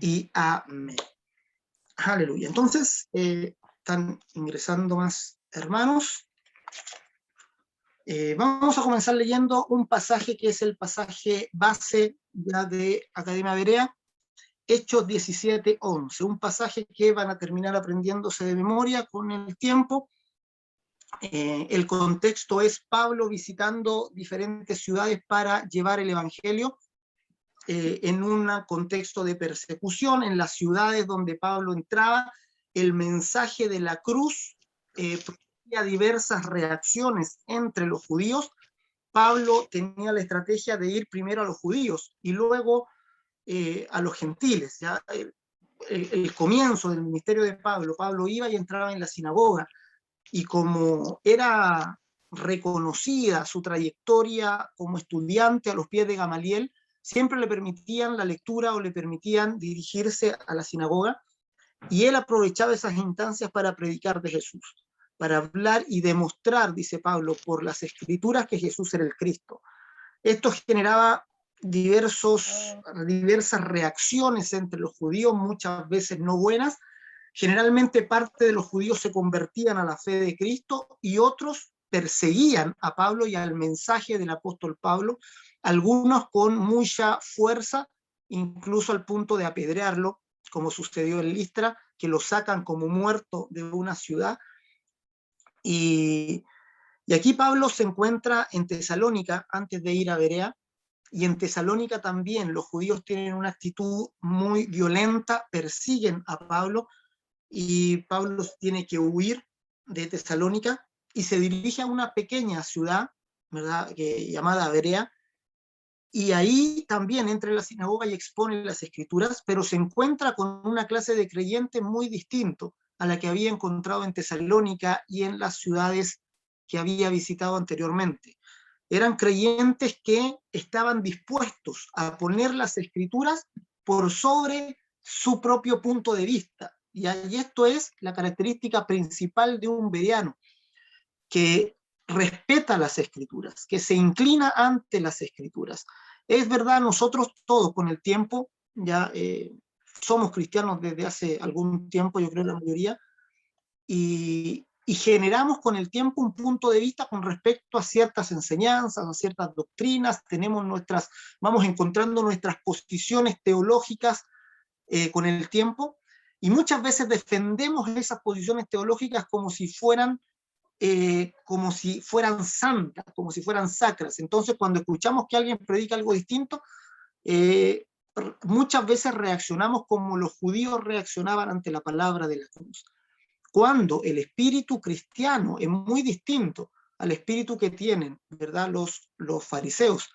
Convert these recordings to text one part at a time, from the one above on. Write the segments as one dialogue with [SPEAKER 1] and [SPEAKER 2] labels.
[SPEAKER 1] y amén. Aleluya. Entonces, están ingresando más hermanos. Vamos a comenzar leyendo un pasaje que es el pasaje base ya de Academia Berea, Hechos 17:11, un pasaje que van a terminar aprendiéndose de memoria con el tiempo. El contexto es Pablo visitando diferentes ciudades para llevar el evangelio en un contexto de persecución. En las ciudades donde Pablo entraba, el mensaje de la cruz producía diversas reacciones entre los judíos. Pablo tenía la estrategia de ir primero a los judíos y luego a los gentiles. ¿Ya? El comienzo del ministerio de Pablo, Pablo iba y entraba en la sinagoga, y como era reconocida su trayectoria como estudiante a los pies de Gamaliel, siempre le permitían la lectura o le permitían dirigirse a la sinagoga, y él aprovechaba esas instancias para predicar de Jesús, para hablar y demostrar, dice Pablo, por las escrituras que Jesús era el Cristo. Esto generaba diversas reacciones entre los judíos, muchas veces no buenas. Generalmente parte de los judíos se convertían a la fe de Cristo y otros perseguían a Pablo y al mensaje del apóstol Pablo, algunos con mucha fuerza, incluso al punto de apedrearlo, como sucedió en Listra, que lo sacan como muerto de una ciudad. Y aquí Pablo se encuentra en Tesalónica antes de ir a Berea, y en Tesalónica también los judíos tienen una actitud muy violenta, persiguen a Pablo, y Pablo tiene que huir de Tesalónica y se dirige a una pequeña ciudad, ¿verdad?, llamada Berea, y ahí también entra en la sinagoga y expone las escrituras, pero se encuentra con una clase de creyentes muy distinto a la que había encontrado en Tesalónica y en las ciudades que había visitado anteriormente. Eran creyentes que estaban dispuestos a poner las escrituras por sobre su propio punto de vista. Y esto es la característica principal de un bereano, que respeta las escrituras, que se inclina ante las escrituras. Es verdad, nosotros todos con el tiempo ya somos cristianos desde hace algún tiempo, yo creo la mayoría, y generamos con el tiempo un punto de vista con respecto a ciertas enseñanzas, a ciertas doctrinas, vamos encontrando nuestras posiciones teológicas con el tiempo, y muchas veces defendemos esas posiciones teológicas como si fueran santas, como si fueran sacras. Entonces, cuando escuchamos que alguien predica algo distinto, muchas veces reaccionamos como los judíos reaccionaban ante la palabra de la cruz. Cuando el espíritu cristiano es muy distinto al espíritu que tienen, ¿verdad?, los fariseos.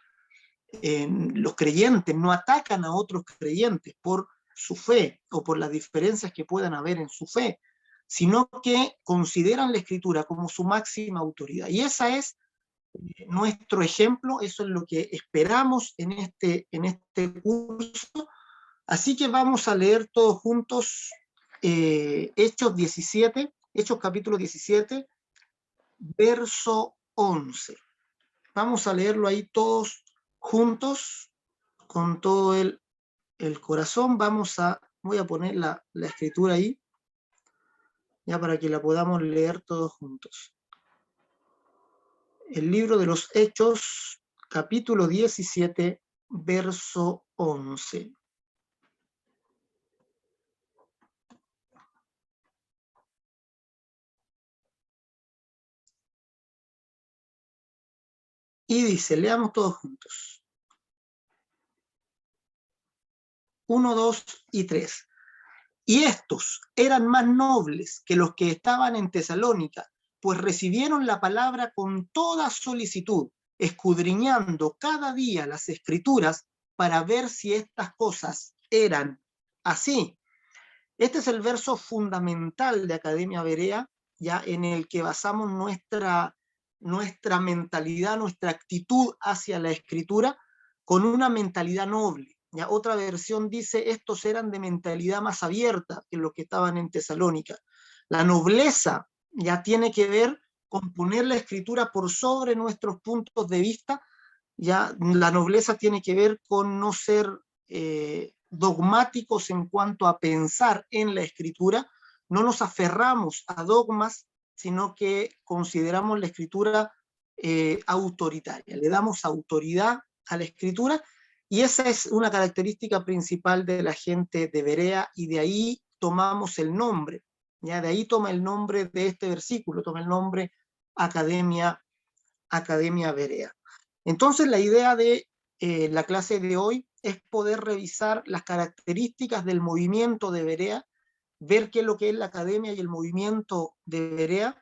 [SPEAKER 1] Los creyentes no atacan a otros creyentes por su fe o por las diferencias que puedan haber en su fe, sino que consideran la escritura como su máxima autoridad. Y ese es nuestro ejemplo, eso es lo que esperamos en este curso. Así que vamos a leer todos juntos Hechos capítulo 17, verso 11. Vamos a leerlo ahí todos juntos, con todo el corazón. Voy a poner la escritura ahí, ya para que la podamos leer todos juntos. El libro de los Hechos, capítulo 17, verso 11. Y dice, leamos todos juntos. 1, 2 y 3. Y estos eran más nobles que los que estaban en Tesalónica, pues recibieron la palabra con toda solicitud, escudriñando cada día las escrituras para ver si estas cosas eran así. Este es el verso fundamental de Academia Berea, ya en el que basamos nuestra mentalidad, nuestra actitud hacia la escritura, con una mentalidad noble. Ya otra versión dice, estos eran de mentalidad más abierta que los que estaban en Tesalónica. La nobleza ya tiene que ver con poner la escritura por sobre nuestros puntos de vista. Ya la nobleza tiene que ver con no ser dogmáticos en cuanto a pensar en la Escritura, no nos aferramos a dogmas, sino que consideramos la Escritura autoritaria, le damos autoridad a la Escritura, y esa es una característica principal de la gente de Berea, y de ahí tomamos el nombre, ¿ya? De ahí toma el nombre de este versículo, toma el nombre Academia Berea. Entonces la idea de la clase de hoy es poder revisar las características del movimiento de Berea, ver qué es lo que es la academia y el movimiento de Berea,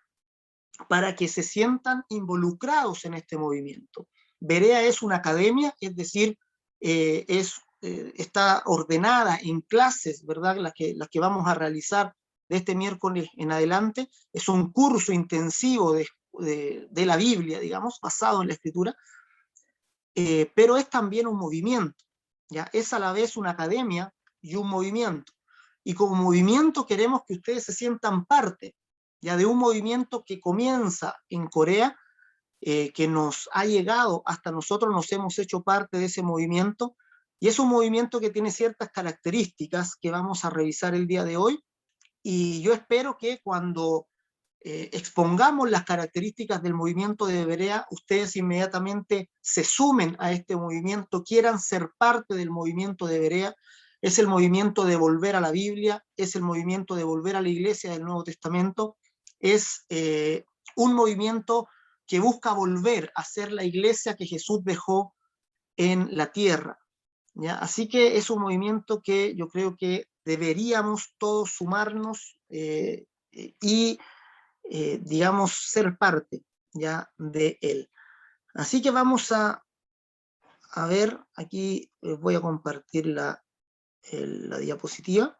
[SPEAKER 1] para que se sientan involucrados en este movimiento. Berea es una academia, es decir, está ordenada en clases, ¿verdad? Las que vamos a realizar de este miércoles en adelante. Es un curso intensivo de la Biblia, digamos, basado en la Escritura, pero es también un movimiento, ¿ya? Es a la vez una academia y un movimiento. Y como movimiento queremos que ustedes se sientan parte, ya, de un movimiento que comienza en Corea, que nos ha llegado hasta nosotros, nos hemos hecho parte de ese movimiento, y es un movimiento que tiene ciertas características que vamos a revisar el día de hoy, y yo espero que cuando expongamos las características del movimiento de Berea, ustedes inmediatamente se sumen a este movimiento, quieran ser parte del movimiento de Berea. Es el movimiento de volver a la Biblia, es el movimiento de volver a la iglesia del Nuevo Testamento, es un movimiento que busca volver a ser la iglesia que Jesús dejó en la tierra, ¿ya? Así que es un movimiento que yo creo que deberíamos todos sumarnos y digamos, ser parte ya de él. Así que vamos a ver, aquí voy a compartir la diapositiva.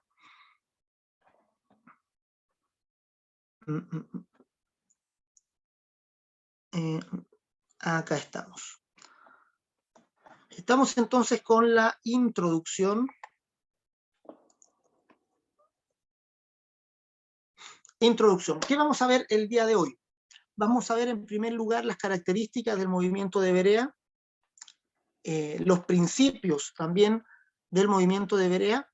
[SPEAKER 1] Acá estamos. Estamos entonces con la introducción. ¿Qué vamos a ver el día de hoy? Vamos a ver en primer lugar las características del movimiento de Berea, los principios también del movimiento de Berea,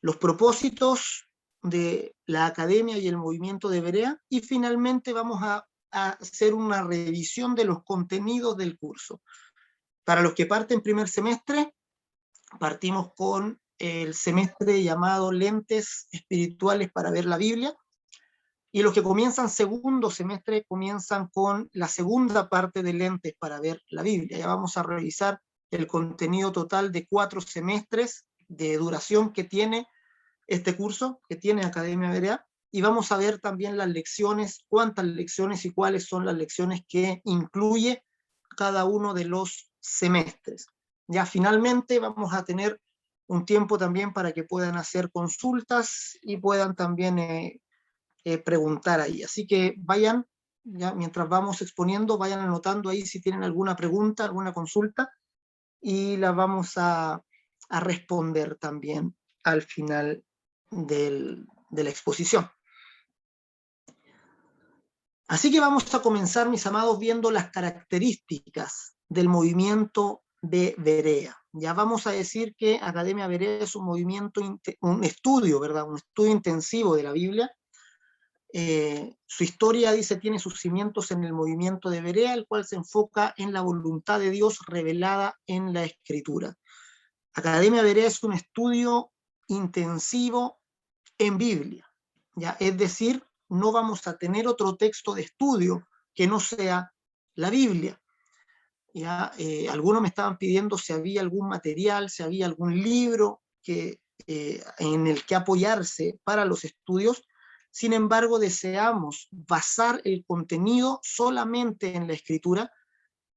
[SPEAKER 1] los propósitos de la academia y el movimiento de Berea, y finalmente vamos a hacer una revisión de los contenidos del curso. Para los que parten primer semestre, partimos con el semestre llamado Lentes Espirituales para ver la Biblia, y los que comienzan segundo semestre comienzan con la segunda parte de Lentes para ver la Biblia. Ya vamos a revisar el contenido total de 4 semestres de duración que tiene este curso, que tiene Academia Berea, y vamos a ver también las lecciones, cuántas lecciones y cuáles son las lecciones que incluye cada uno de los semestres. Ya finalmente vamos a tener un tiempo también para que puedan hacer consultas y puedan también preguntar ahí. Así que vayan, ya mientras vamos exponiendo, vayan anotando ahí si tienen alguna pregunta, alguna consulta, y la vamos a responder también al final de la exposición. Así que vamos a comenzar, mis amados, viendo las características del movimiento de Berea. Ya vamos a decir que Academia Berea es un movimiento, un estudio, ¿verdad? Un estudio intensivo de la Biblia. Su historia, dice, tiene sus cimientos en el movimiento de Berea, el cual se enfoca en la voluntad de Dios revelada en la Escritura. Academia Berea es un estudio intensivo en Biblia, ¿ya? Es decir, no vamos a tener otro texto de estudio que no sea la Biblia. ¿Ya? Algunos me estaban pidiendo si había algún material, si había algún libro en el que apoyarse para los estudios. Sin embargo, deseamos basar el contenido solamente en la Escritura,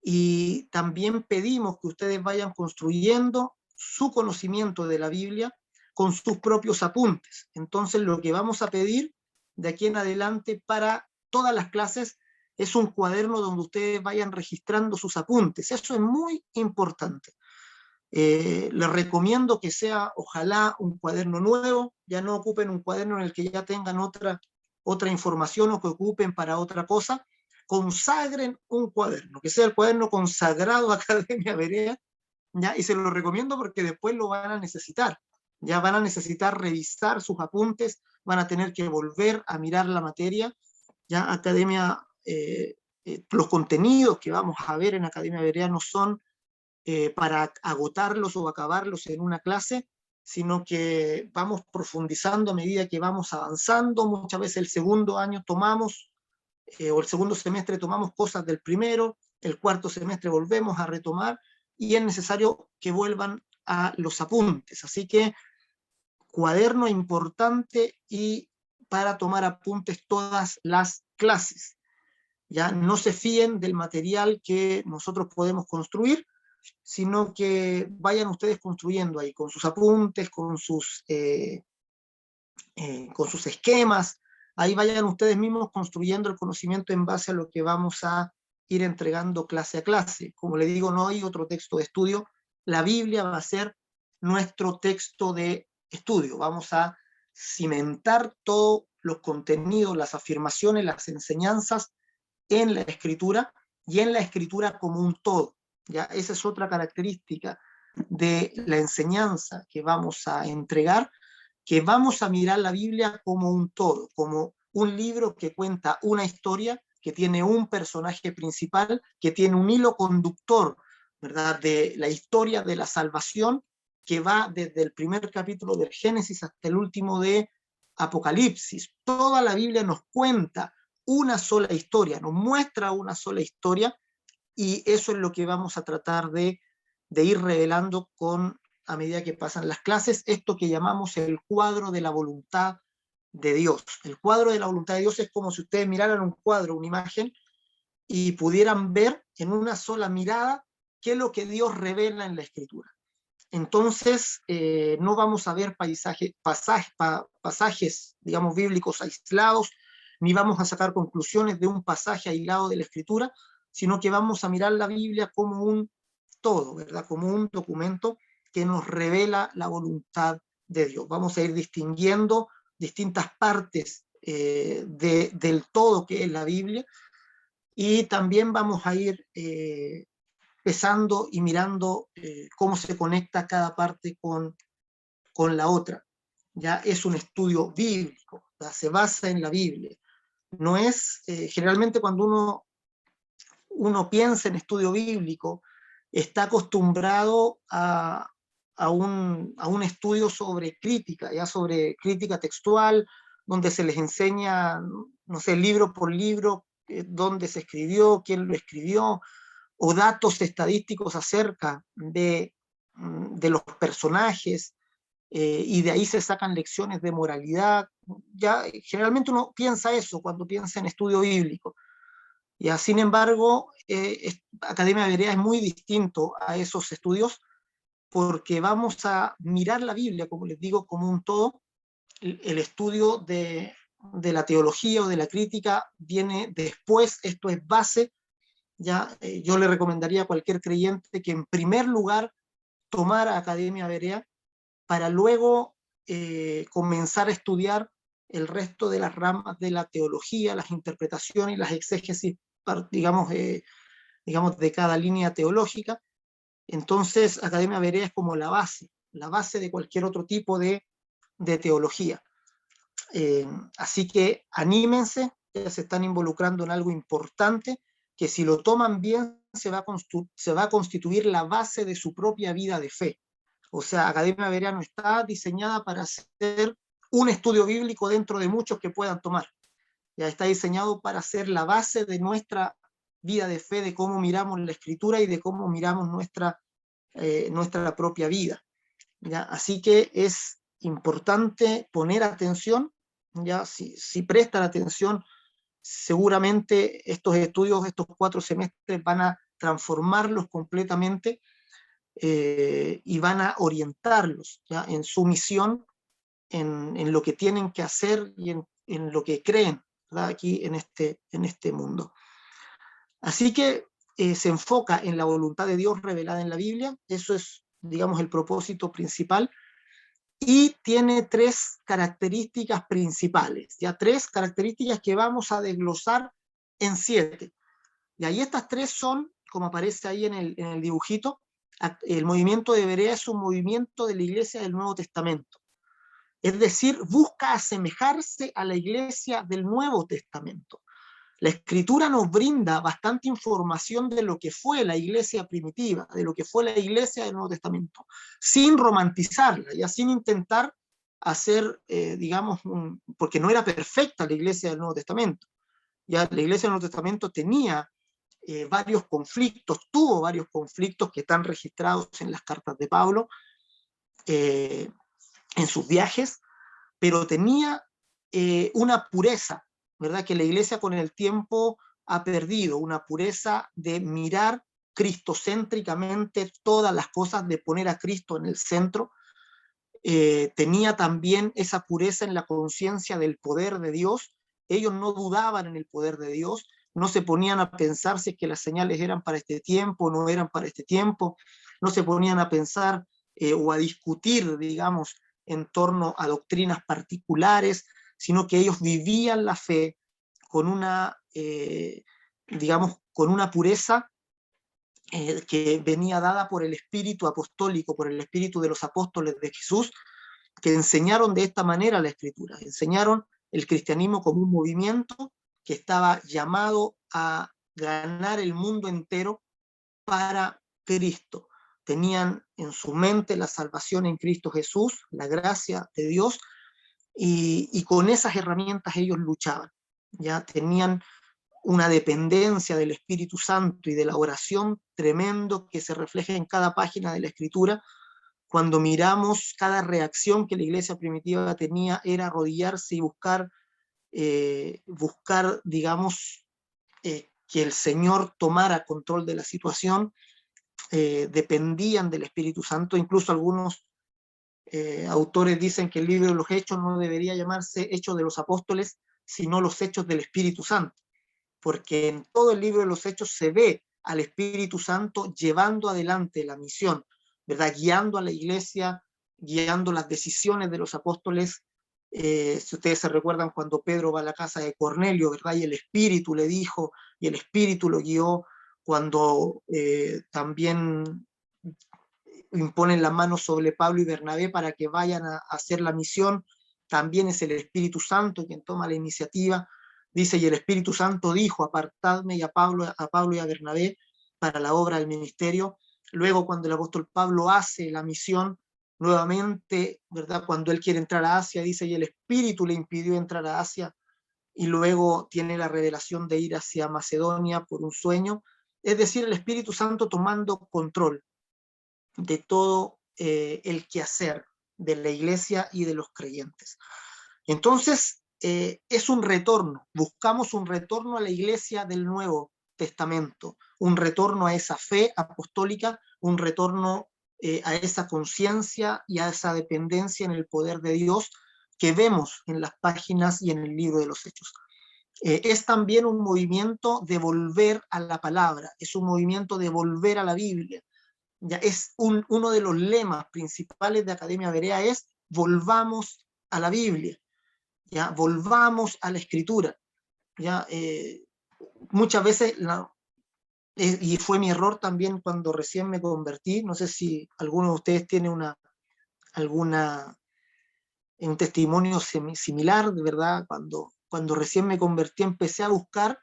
[SPEAKER 1] y también pedimos que ustedes vayan construyendo su conocimiento de la Biblia con sus propios apuntes. Entonces, lo que vamos a pedir de aquí en adelante para todas las clases es un cuaderno donde ustedes vayan registrando sus apuntes. Eso es muy importante. Les recomiendo que sea, ojalá, un cuaderno nuevo. Ya no ocupen un cuaderno en el que ya tengan otra información o que ocupen para otra cosa. Consagren un cuaderno, que sea el cuaderno consagrado a Academia Berea, ¿ya? Y se lo recomiendo porque después lo van a necesitar. Ya van a necesitar revisar sus apuntes, van a tener que volver a mirar la materia. Ya Academia, los contenidos que vamos a ver en Academia Berea no son para agotarlos o acabarlos en una clase, sino que vamos profundizando a medida que vamos avanzando. Muchas veces el segundo año tomamos, o el segundo semestre tomamos cosas del primero, el cuarto semestre volvemos a retomar, y es necesario que vuelvan a los apuntes. Así que cuaderno importante y para tomar apuntes todas las clases. Ya no se fíen del material que nosotros podemos construir, sino que vayan ustedes construyendo ahí con sus apuntes, con sus esquemas. Ahí vayan ustedes mismos construyendo el conocimiento en base a lo que vamos a ir entregando clase a clase. Como le digo, no hay otro texto de estudio. La Biblia va a ser nuestro texto de estudio. Vamos a cimentar todos los contenidos, las afirmaciones, las enseñanzas en la Escritura, y en la Escritura como un todo. ¿Ya? Esa es otra característica de la enseñanza que vamos a entregar, que vamos a mirar la Biblia como un todo, como un libro que cuenta una historia, que tiene un personaje principal, que tiene un hilo conductor, ¿verdad?, de la historia de la salvación, que va desde el primer capítulo del Génesis hasta el último de Apocalipsis. Toda la Biblia nos cuenta una sola historia, nos muestra una sola historia, y eso es lo que vamos a tratar de ir revelando a medida que pasan las clases, esto que llamamos el cuadro de la voluntad de Dios. El cuadro de la voluntad de Dios es como si ustedes miraran un cuadro, una imagen, y pudieran ver en una sola mirada qué es lo que Dios revela en la Escritura. Entonces, no vamos a ver pasajes, digamos, bíblicos aislados, ni vamos a sacar conclusiones de un pasaje aislado de la Escritura, sino que vamos a mirar la Biblia como un todo, ¿verdad? Como un documento que nos revela la voluntad de Dios. Vamos a ir distinguiendo distintas partes del todo que es la Biblia, y también vamos a ir pesando y mirando cómo se conecta cada parte con la otra. Ya es un estudio bíblico, ¿verdad? Se basa en la Biblia. No es, generalmente cuando uno piensa en estudio bíblico, está acostumbrado a un estudio sobre crítica, ya sobre crítica textual, donde se les enseña, no sé, libro por libro, dónde se escribió, quién lo escribió, o datos estadísticos acerca de los personajes, y de ahí se sacan lecciones de moralidad. Ya generalmente uno piensa eso cuando piensa en estudio bíblico. Ya, sin embargo, Academia Berea es muy distinto a esos estudios, porque vamos a mirar la Biblia, como les digo, como un todo. El estudio de la teología o de la crítica viene después, esto es base. Ya, yo le recomendaría a cualquier creyente que en primer lugar tomara Academia Berea, para luego comenzar a estudiar el resto de las ramas de la teología, las interpretaciones y las exégesis, digamos, de cada línea teológica. Entonces, Academia Berea es como la base de cualquier otro tipo de teología. Así que anímense, ya se están involucrando en algo importante, que si lo toman bien se va a constituir la base de su propia vida de fe. O sea, Academia Berea no está diseñada para ser un estudio bíblico dentro de muchos que puedan tomar. Ya está diseñado para ser la base de nuestra vida de fe, de cómo miramos la Escritura y de cómo miramos nuestra propia vida. ¿Ya? Así que es importante poner atención. Ya, si prestan atención, seguramente estos estudios, estos 4 semestres, van a transformarlos completamente, y van a orientarlos, ¿ya?, en su misión, en lo que tienen que hacer y en lo que creen, ¿verdad?, aquí en este mundo. Así que se enfoca en la voluntad de Dios revelada en la Biblia. Eso es, digamos, el propósito principal. Y tiene 3 características principales, ya 3 características que vamos a desglosar en 7. Y ahí estas 3 son, como aparece ahí en el dibujito, El movimiento de Berea es un movimiento de la iglesia del Nuevo Testamento. Es decir, busca asemejarse a la iglesia del Nuevo Testamento. La Escritura nos brinda bastante información de lo que fue la iglesia primitiva, de lo que fue la iglesia del Nuevo Testamento, sin romantizarla, ya sin intentar hacer, porque no era perfecta la iglesia del Nuevo Testamento. Ya la iglesia del Nuevo Testamento tenía varios conflictos, tuvo varios conflictos que están registrados en las cartas de Pablo, en sus viajes, pero tenía una pureza, ¿verdad? Que la iglesia con el tiempo ha perdido, una pureza de mirar cristocéntricamente todas las cosas, de poner a Cristo en el centro. Tenía también esa pureza en la conciencia del poder de Dios. Ellos no dudaban en el poder de Dios, no se ponían a pensar si es que las señales eran para este tiempo o no eran para este tiempo, no se ponían a pensar o a discutir, digamos, en torno a doctrinas particulares, sino que ellos vivían la fe con una, con una pureza que venía dada por el espíritu apostólico, por el espíritu de los apóstoles de Jesús, que enseñaron de esta manera la Escritura, enseñaron el cristianismo como un movimiento que estaba llamado a ganar el mundo entero para Cristo. Tenían en su mente la salvación en Cristo Jesús, la gracia de Dios, y con esas herramientas ellos luchaban. Ya tenían una dependencia del Espíritu Santo y de la oración tremendo que se refleja en cada página de la Escritura. Cuando miramos cada reacción que la iglesia primitiva tenía era arrodillarse y buscar, digamos, que el Señor tomara control de la situación. Dependían del Espíritu Santo. Incluso algunos autores dicen que el libro de los Hechos no debería llamarse Hechos de los Apóstoles, sino los Hechos del Espíritu Santo, porque en todo el libro de los Hechos se ve al Espíritu Santo llevando adelante la misión, ¿verdad? Guiando a la iglesia, guiando las decisiones de los apóstoles. Si ustedes se recuerdan cuando Pedro va a la casa de Cornelio, ¿verdad? Y el Espíritu le dijo, y el Espíritu lo guió. Cuando también imponen las manos sobre Pablo y Bernabé para que vayan a hacer la misión, también es el Espíritu Santo quien toma la iniciativa. Dice, y el Espíritu Santo dijo, apartadme y a Pablo y a Bernabé para la obra del ministerio. Luego, cuando el apóstol Pablo hace la misión, nuevamente, ¿verdad? Cuando él quiere entrar a Asia, dice, y el Espíritu le impidió entrar a Asia, y luego tiene la revelación de ir hacia Macedonia por un sueño. Es decir, el Espíritu Santo tomando control de todo el quehacer de la iglesia y de los creyentes. Entonces, es un retorno, buscamos un retorno a la iglesia del Nuevo Testamento, un retorno a esa fe apostólica, un retorno a esa conciencia y a esa dependencia en el poder de Dios que vemos en las páginas y en el libro de los Hechos. Es también un movimiento de volver a la palabra, es un movimiento de volver a la Biblia. Ya es uno de los lemas principales de Academia Berea es volvamos a la Biblia. ¿Ya? Volvamos a la Escritura. ¿Ya? Muchas veces, y fue mi error también cuando recién me convertí, no sé si alguno de ustedes tiene un testimonio similar, de verdad, cuando recién me convertí empecé a buscar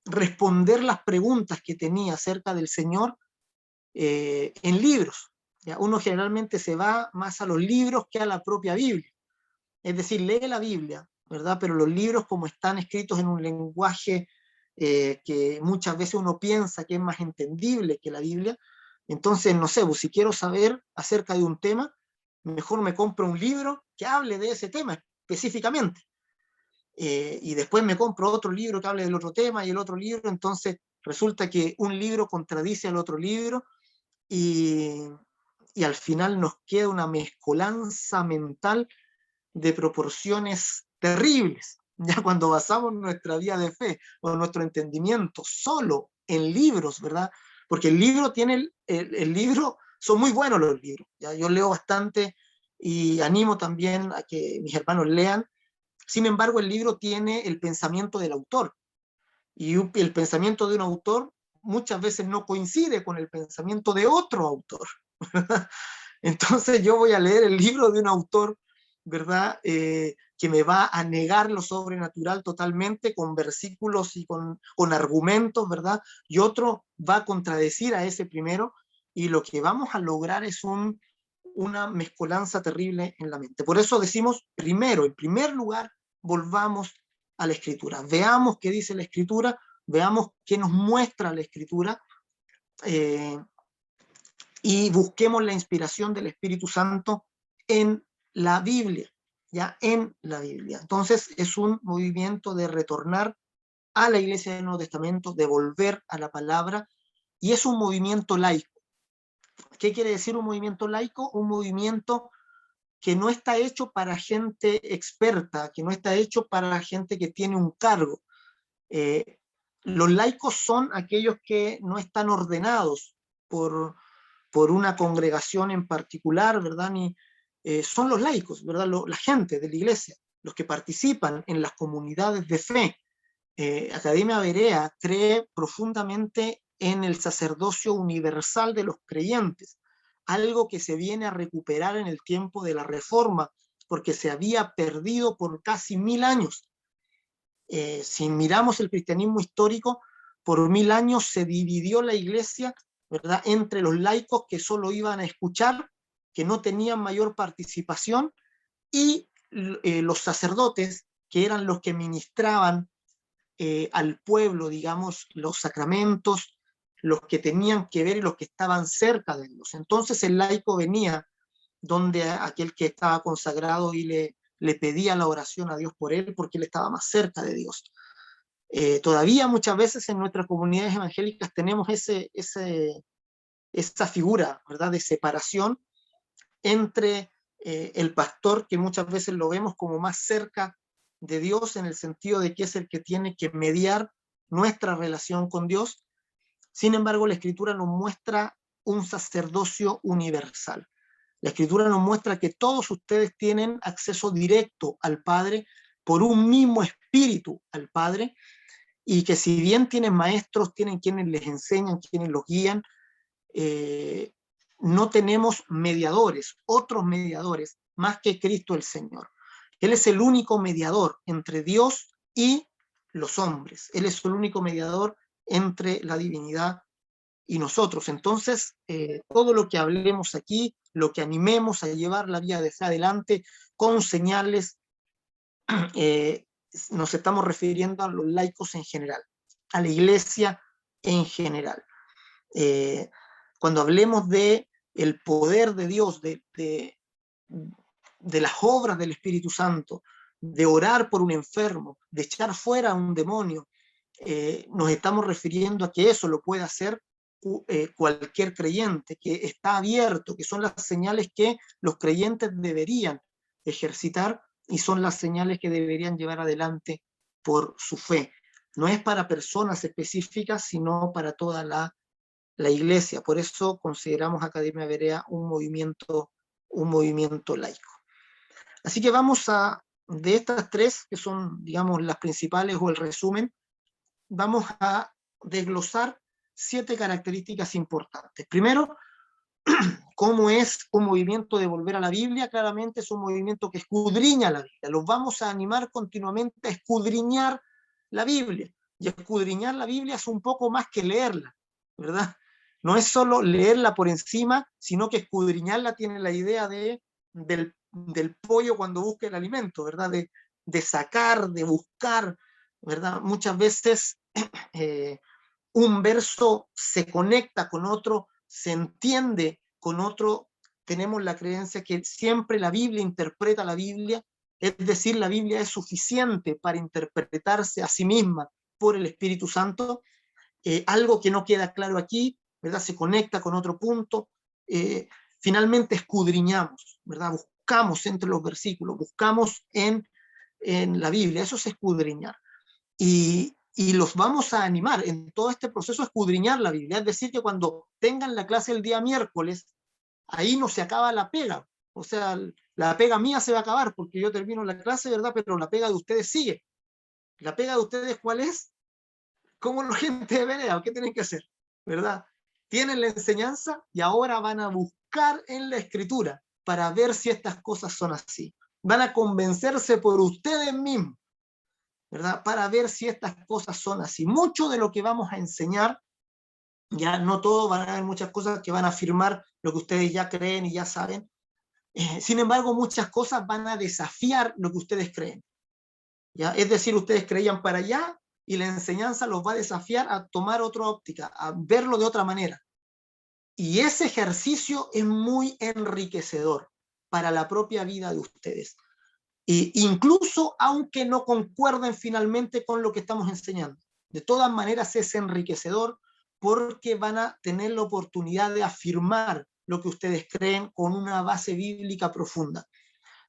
[SPEAKER 1] responder las preguntas que tenía acerca del Señor en libros. ¿Ya? Uno generalmente se va más a los libros que a la propia Biblia. Es decir, lee la Biblia, ¿verdad? Pero los libros, como están escritos en un lenguaje que muchas veces uno piensa que es más entendible que la Biblia, entonces, no sé, pues, si quiero saber acerca de un tema, mejor me compro un libro que hable de ese tema específicamente. Y después me compro otro libro que hable del otro tema y el otro libro, entonces resulta que un libro contradice al otro libro y al final nos queda una mezcolanza mental de proporciones terribles, ya cuando basamos nuestra vida de fe o nuestro entendimiento solo en libros, ¿verdad? Porque el libro tiene, el libro, son muy buenos los libros, ¿ya? Yo leo bastante y animo también a que mis hermanos lean. Sin embargo, el libro tiene el pensamiento del autor, y el pensamiento de un autor muchas veces no coincide con el pensamiento de otro autor. Entonces yo voy a leer el libro de un autor, ¿verdad? Que me va a negar lo sobrenatural totalmente con versículos y con argumentos, ¿verdad? Y otro va a contradecir a ese primero, y lo que vamos a lograr es una mezcolanza terrible en la mente. Por eso decimos, primero, en primer lugar, volvamos a la Escritura. Veamos qué dice la Escritura, veamos qué nos muestra la Escritura, y busquemos la inspiración del Espíritu Santo en la Biblia, ya en la Biblia. Entonces es un movimiento de retornar a la Iglesia del Nuevo Testamento, de volver a la palabra, y es un movimiento laico. ¿Qué quiere decir un movimiento laico? Un movimiento que no está hecho para gente experta, que no está hecho para gente que tiene un cargo. Los laicos son aquellos que no están ordenados por una congregación en particular, ¿verdad? Son los laicos, ¿verdad? La gente de la iglesia, los que participan en las comunidades de fe. Academia Berea cree profundamente en el sacerdocio universal de los creyentes, algo que se viene a recuperar en el tiempo de la Reforma, porque se había perdido por casi 1000 años. Si miramos el cristianismo histórico, por 1000 años se dividió la iglesia, ¿verdad?, entre los laicos que solo iban a escuchar, que no tenían mayor participación, y los sacerdotes, que eran los que ministraban al pueblo, digamos, los sacramentos, los que tenían que ver y los que estaban cerca de Dios. Entonces el laico venía donde aquel que estaba consagrado y le pedía la oración a Dios por él, porque él estaba más cerca de Dios. Todavía muchas veces en nuestras comunidades evangélicas tenemos esa figura, ¿verdad?, de separación entre el pastor, que muchas veces lo vemos como más cerca de Dios, en el sentido de que es el que tiene que mediar nuestra relación con Dios. Sin embargo, la Escritura nos muestra un sacerdocio universal. La Escritura nos muestra que todos ustedes tienen acceso directo al Padre por un mismo espíritu al Padre, y que si bien tienen maestros, tienen quienes les enseñan, quienes los guían, no tenemos mediadores, otros mediadores, más que Cristo el Señor. Él es el único mediador entre Dios y los hombres. Él es el único mediador entre la divinidad y nosotros. Entonces, todo lo que hablemos aquí, lo que animemos a llevar la vida de adelante con señales, nos estamos refiriendo a los laicos en general, a la iglesia en general. Cuando hablemos de el poder de Dios, de las obras del Espíritu Santo, de orar por un enfermo, de echar fuera a un demonio, nos estamos refiriendo a que eso lo puede hacer cualquier creyente, que está abierto, que son las señales que los creyentes deberían ejercitar, y son las señales que deberían llevar adelante por su fe. No es para personas específicas, sino para toda la iglesia. Por eso consideramos Academia Berea un movimiento laico. Así que vamos de estas tres, que son, digamos, las principales o el resumen, vamos a desglosar 7 características importantes. Primero, ¿cómo es un movimiento de volver a la Biblia? Claramente es un movimiento que escudriña la Biblia. Los vamos a animar continuamente a escudriñar la Biblia. Y escudriñar la Biblia es un poco más que leerla, ¿verdad? No es solo leerla por encima, sino que escudriñarla tiene la idea del pollo cuando busca el alimento, ¿verdad? De sacar, de buscar, ¿verdad? Muchas veces un verso se conecta con otro, se entiende con otro. Tenemos la creencia que siempre la Biblia interpreta la Biblia, es decir, la Biblia es suficiente para interpretarse a sí misma por el Espíritu Santo. Algo que no queda claro aquí, ¿verdad?, se conecta con otro punto. Finalmente escudriñamos, ¿verdad? Buscamos entre los versículos, buscamos en la Biblia, eso es escudriñar. Y los vamos a animar en todo este proceso a escudriñar la Biblia. Es decir, que cuando tengan la clase el día miércoles, ahí no se acaba la pega. O sea, la pega mía se va a acabar porque yo termino la clase, ¿verdad? Pero la pega de ustedes sigue. ¿La pega de ustedes cuál es? ¿Cómo la gente de Berea? ¿Qué tienen que hacer? ¿verdad? Tienen la enseñanza y ahora van a buscar en la Escritura para ver si estas cosas son así. Van a convencerse por ustedes mismos, ¿verdad? Para ver si estas cosas son así. Mucho de lo que vamos a enseñar, ya no todo, van a haber muchas cosas que van a afirmar lo que ustedes ya creen y ya saben. Sin embargo, muchas cosas van a desafiar lo que ustedes creen. ¿Ya? Es decir, ustedes creían para allá y la enseñanza los va a desafiar a tomar otra óptica, a verlo de otra manera. Y ese ejercicio es muy enriquecedor para la propia vida de ustedes. Incluso aunque no concuerden finalmente con lo que estamos enseñando. De todas maneras es enriquecedor porque van a tener la oportunidad de afirmar lo que ustedes creen con una base bíblica profunda.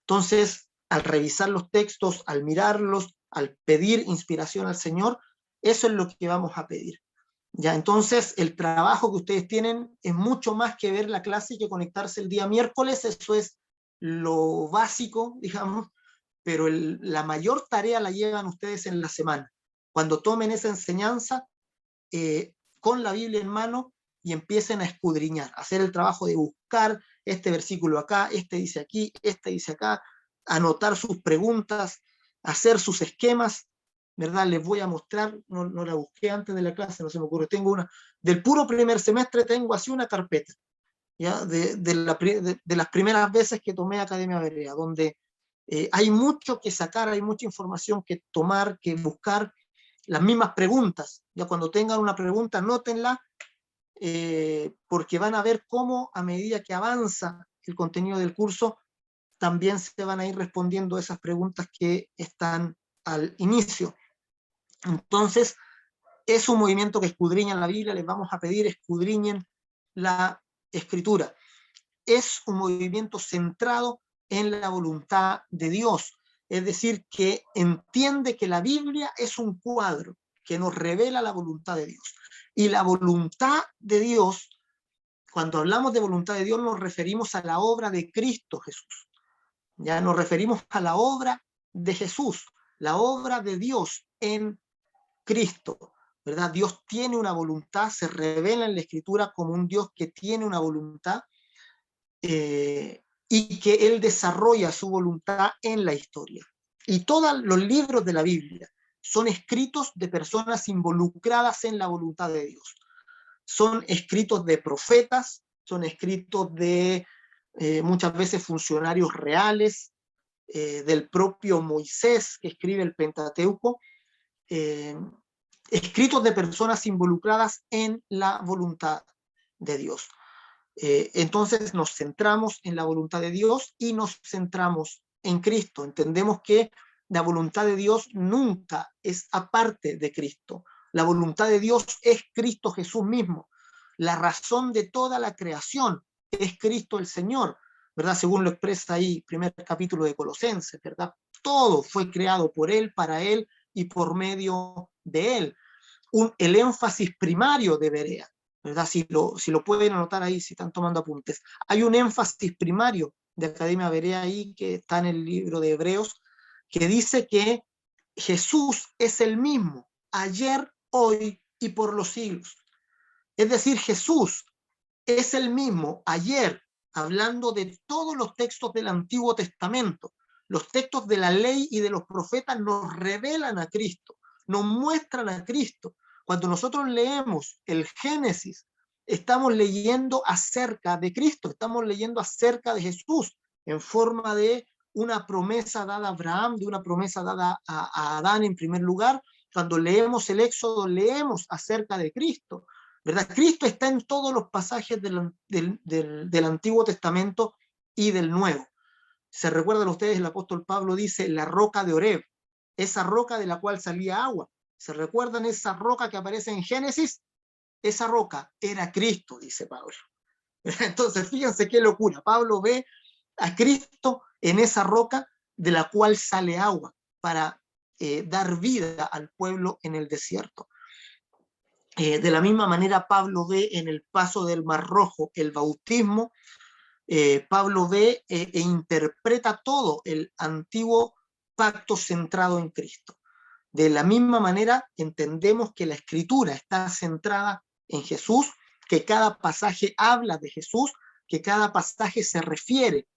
[SPEAKER 1] Entonces, al revisar los textos, al mirarlos, al pedir inspiración al Señor, eso es lo que vamos a pedir. Ya, entonces, el trabajo que ustedes tienen es mucho más que ver la clase y que conectarse el día miércoles, eso es lo básico, digamos, pero la mayor tarea la llevan ustedes en la semana. Cuando tomen esa enseñanza con la Biblia en mano y empiecen a escudriñar, a hacer el trabajo de buscar este versículo acá, este dice aquí, este dice acá, anotar sus preguntas, hacer sus esquemas, ¿verdad? Les voy a mostrar, no la busqué antes de la clase, no se me ocurre, tengo una, del puro primer semestre tengo así una carpeta, ¿ya? De las primeras veces que tomé Academia Berea, donde hay mucho que sacar, hay mucha información que tomar, que buscar, las mismas preguntas. Ya cuando tengan una pregunta, anótenla, porque van a ver cómo a medida que avanza el contenido del curso, también se van a ir respondiendo esas preguntas que están al inicio. Entonces, es un movimiento que escudriñan la Biblia, les vamos a pedir escudriñen la Escritura. Es un movimiento centrado en la voluntad de Dios, es decir, que entiende que la Biblia es un cuadro que nos revela la voluntad de Dios. Y la voluntad de Dios, cuando hablamos de voluntad de Dios, nos referimos a la obra de Cristo Jesús. Ya nos referimos a la obra de Jesús, la obra de Dios en Cristo, ¿verdad? Dios tiene una voluntad, se revela en la Escritura como un Dios que tiene una voluntad, y que Él desarrolla su voluntad en la historia. Y todos los libros de la Biblia son escritos de personas involucradas en la voluntad de Dios. Son escritos de profetas, son escritos de muchas veces funcionarios reales, del propio Moisés que escribe el Pentateuco, escritos de personas involucradas en la voluntad de Dios. Entonces nos centramos en la voluntad de Dios y nos centramos en Cristo. Entendemos que la voluntad de Dios nunca es aparte de Cristo. La voluntad de Dios es Cristo Jesús mismo. La razón de toda la creación es Cristo el Señor, ¿verdad? Según lo expresa ahí, primer capítulo de Colosenses, ¿verdad? Todo fue creado por Él, para Él y por medio de Él. El énfasis primario de Berea, ¿verdad? Si lo pueden anotar ahí, si están tomando apuntes. Hay un énfasis primario de Academia Berea ahí, que está en el libro de Hebreos, que dice que Jesús es el mismo, ayer, hoy y por los siglos. Es decir, Jesús es el mismo ayer, hablando de todos los textos del Antiguo Testamento. Los textos de la ley y de los profetas nos revelan a Cristo, nos muestran a Cristo. Cuando nosotros leemos el Génesis, estamos leyendo acerca de Cristo, estamos leyendo acerca de Jesús, en forma de una promesa dada a Abraham, de una promesa dada a Adán en primer lugar. Cuando leemos el Éxodo, leemos acerca de Cristo, ¿verdad? Cristo está en todos los pasajes del Antiguo Testamento y del Nuevo. Se recuerdan ustedes, el apóstol Pablo dice, la roca de Oreb, esa roca de la cual salía agua. ¿Se recuerdan esa roca que aparece en Génesis? Esa roca era Cristo, dice Pablo. Entonces, fíjense qué locura. Pablo ve a Cristo en esa roca de la cual sale agua para dar vida al pueblo en el desierto. De la misma manera, Pablo ve en el paso del Mar Rojo el bautismo. Pablo ve e interpreta todo el antiguo pacto centrado en Cristo. De la misma manera, entendemos que la Escritura está centrada en Jesús, que cada pasaje habla de Jesús, que cada pasaje se refiere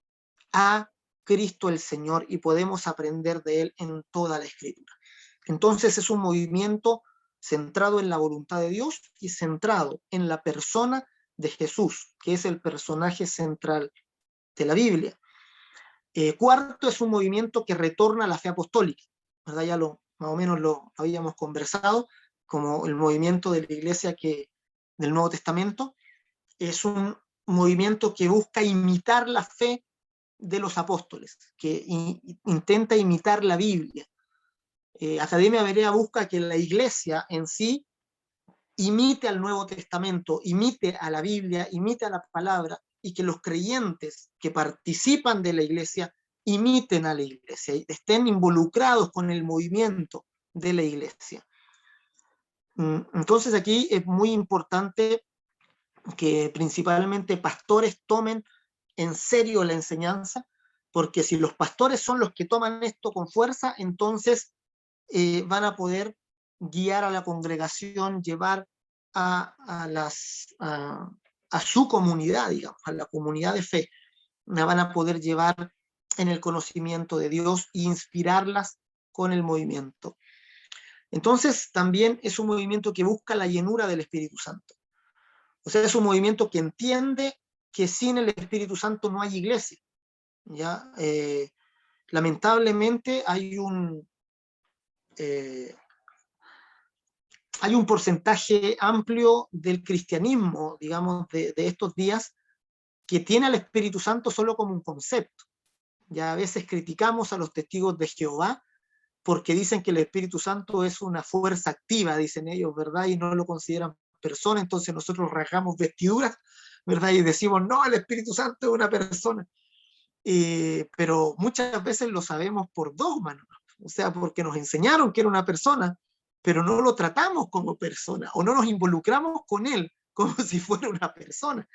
[SPEAKER 1] a Cristo el Señor y podemos aprender de él en toda la Escritura. Entonces es un movimiento centrado en la voluntad de Dios y centrado en la persona de Jesús, que es el personaje central de la Biblia. Cuarto, es un movimiento que retorna a la fe apostólica, ¿verdad? Ya más o menos lo habíamos conversado, como el movimiento de la iglesia del Nuevo Testamento. Es un movimiento que busca imitar la fe de los apóstoles, que intenta imitar la Biblia. Academia Berea busca que la iglesia en sí imite al Nuevo Testamento, imite a la Biblia, imite a la palabra, y que los creyentes que participan de la iglesia imiten a la iglesia, y estén involucrados con el movimiento de la iglesia. Entonces aquí es muy importante que principalmente pastores tomen en serio la enseñanza, porque si los pastores son los que toman esto con fuerza, entonces van a poder guiar a la congregación, llevar a su comunidad, digamos, a la comunidad de fe, la van a poder llevar en el conocimiento de Dios e inspirarlas con el movimiento. Entonces también es un movimiento que busca la llenura del Espíritu Santo. O sea, es un movimiento que entiende que sin el Espíritu Santo no hay iglesia. ¿Ya? Lamentablemente hay un porcentaje amplio del cristianismo, digamos, de estos días, que tiene al Espíritu Santo solo como un concepto. Ya a veces criticamos a los testigos de Jehová porque dicen que el Espíritu Santo es una fuerza activa, dicen ellos, ¿verdad? Y no lo consideran persona, entonces nosotros rasgamos vestiduras, ¿verdad? Y decimos, no, el Espíritu Santo es una persona. Pero muchas veces lo sabemos por dogma, ¿no? O sea, porque nos enseñaron que era una persona, pero no lo tratamos como persona, o no nos involucramos con él como si fuera una persona,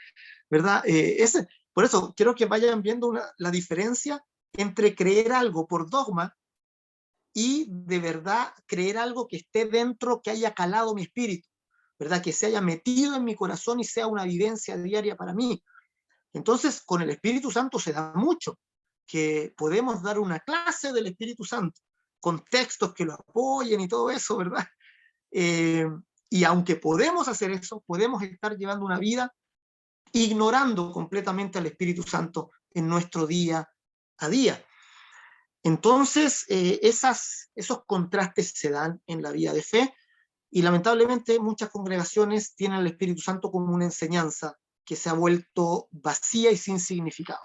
[SPEAKER 1] ¿verdad? Por eso quiero que vayan viendo la diferencia entre creer algo por dogma y de verdad creer algo que esté dentro, que haya calado mi espíritu, ¿verdad? Que se haya metido en mi corazón y sea una vivencia diaria para mí. Entonces, con el Espíritu Santo se da mucho, que podemos dar una clase del Espíritu Santo, con textos que lo apoyen y todo eso, ¿verdad? Y aunque podemos hacer eso, podemos estar llevando una vida ignorando completamente al Espíritu Santo en nuestro día a día. Entonces, esos contrastes se dan en la vida de fe, y lamentablemente muchas congregaciones tienen al Espíritu Santo como una enseñanza que se ha vuelto vacía y sin significado.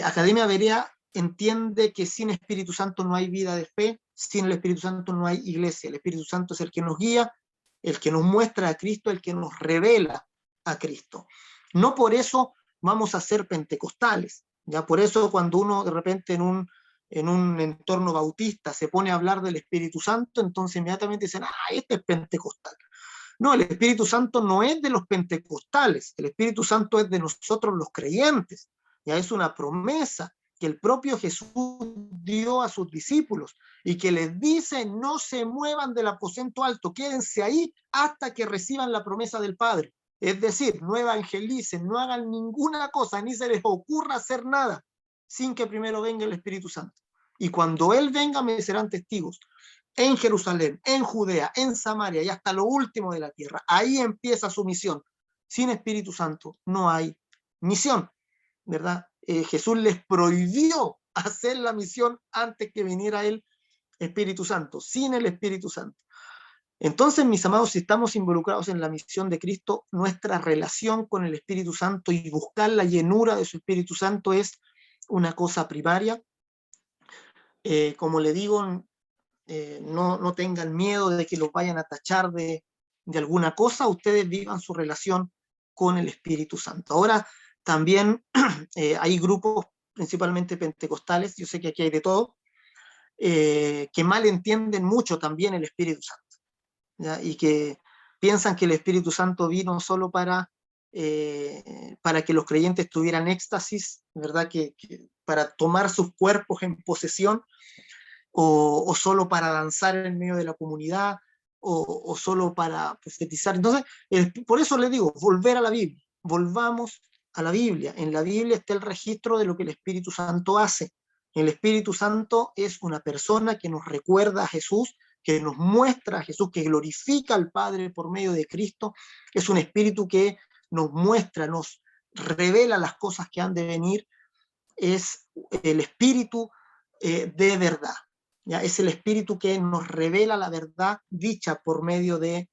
[SPEAKER 1] Academia Berea entiende que sin Espíritu Santo no hay vida de fe, sin el Espíritu Santo no hay iglesia. El Espíritu Santo es el que nos guía, el que nos muestra a Cristo, el que nos revela a Cristo. No por eso vamos a ser pentecostales, ya por eso cuando uno de repente en un entorno bautista se pone a hablar del Espíritu Santo, entonces inmediatamente dicen, este es pentecostal. No, el Espíritu Santo no es de los pentecostales, el Espíritu Santo es de nosotros los creyentes. Ya es una promesa que el propio Jesús dio a sus discípulos y que les dice, no se muevan del aposento alto, quédense ahí hasta que reciban la promesa del Padre. Es decir, no evangelicen, no hagan ninguna cosa, ni se les ocurra hacer nada sin que primero venga el Espíritu Santo. Y cuando Él venga me serán testigos en Jerusalén, en Judea, en Samaria y hasta lo último de la tierra. Ahí empieza su misión. Sin Espíritu Santo no hay misión, ¿verdad? Jesús les prohibió hacer la misión antes que viniera el Espíritu Santo, sin el Espíritu Santo. Entonces, mis amados, si estamos involucrados en la misión de Cristo, nuestra relación con el Espíritu Santo y buscar la llenura de su Espíritu Santo es una cosa primaria. Como le digo, no tengan miedo de que los vayan a tachar de alguna cosa, ustedes vivan su relación con el Espíritu Santo. Ahora, también hay grupos, principalmente pentecostales, yo sé que aquí hay de todo, que mal entienden mucho también el Espíritu Santo, ¿ya? Y que piensan que el Espíritu Santo vino solo para que los creyentes tuvieran éxtasis, ¿verdad? Que para tomar sus cuerpos en posesión, o solo para danzar en medio de la comunidad, o solo para profetizar. Entonces, por eso les digo, volver a la Biblia, volvamos a la Biblia. En la Biblia está el registro de lo que el Espíritu Santo hace. El Espíritu Santo es una persona que nos recuerda a Jesús, que nos muestra a Jesús, que glorifica al Padre por medio de Cristo. Es un Espíritu que nos muestra, nos revela las cosas que han de venir. Es el Espíritu de verdad. ¿Ya? Es el Espíritu que nos revela la verdad dicha por medio de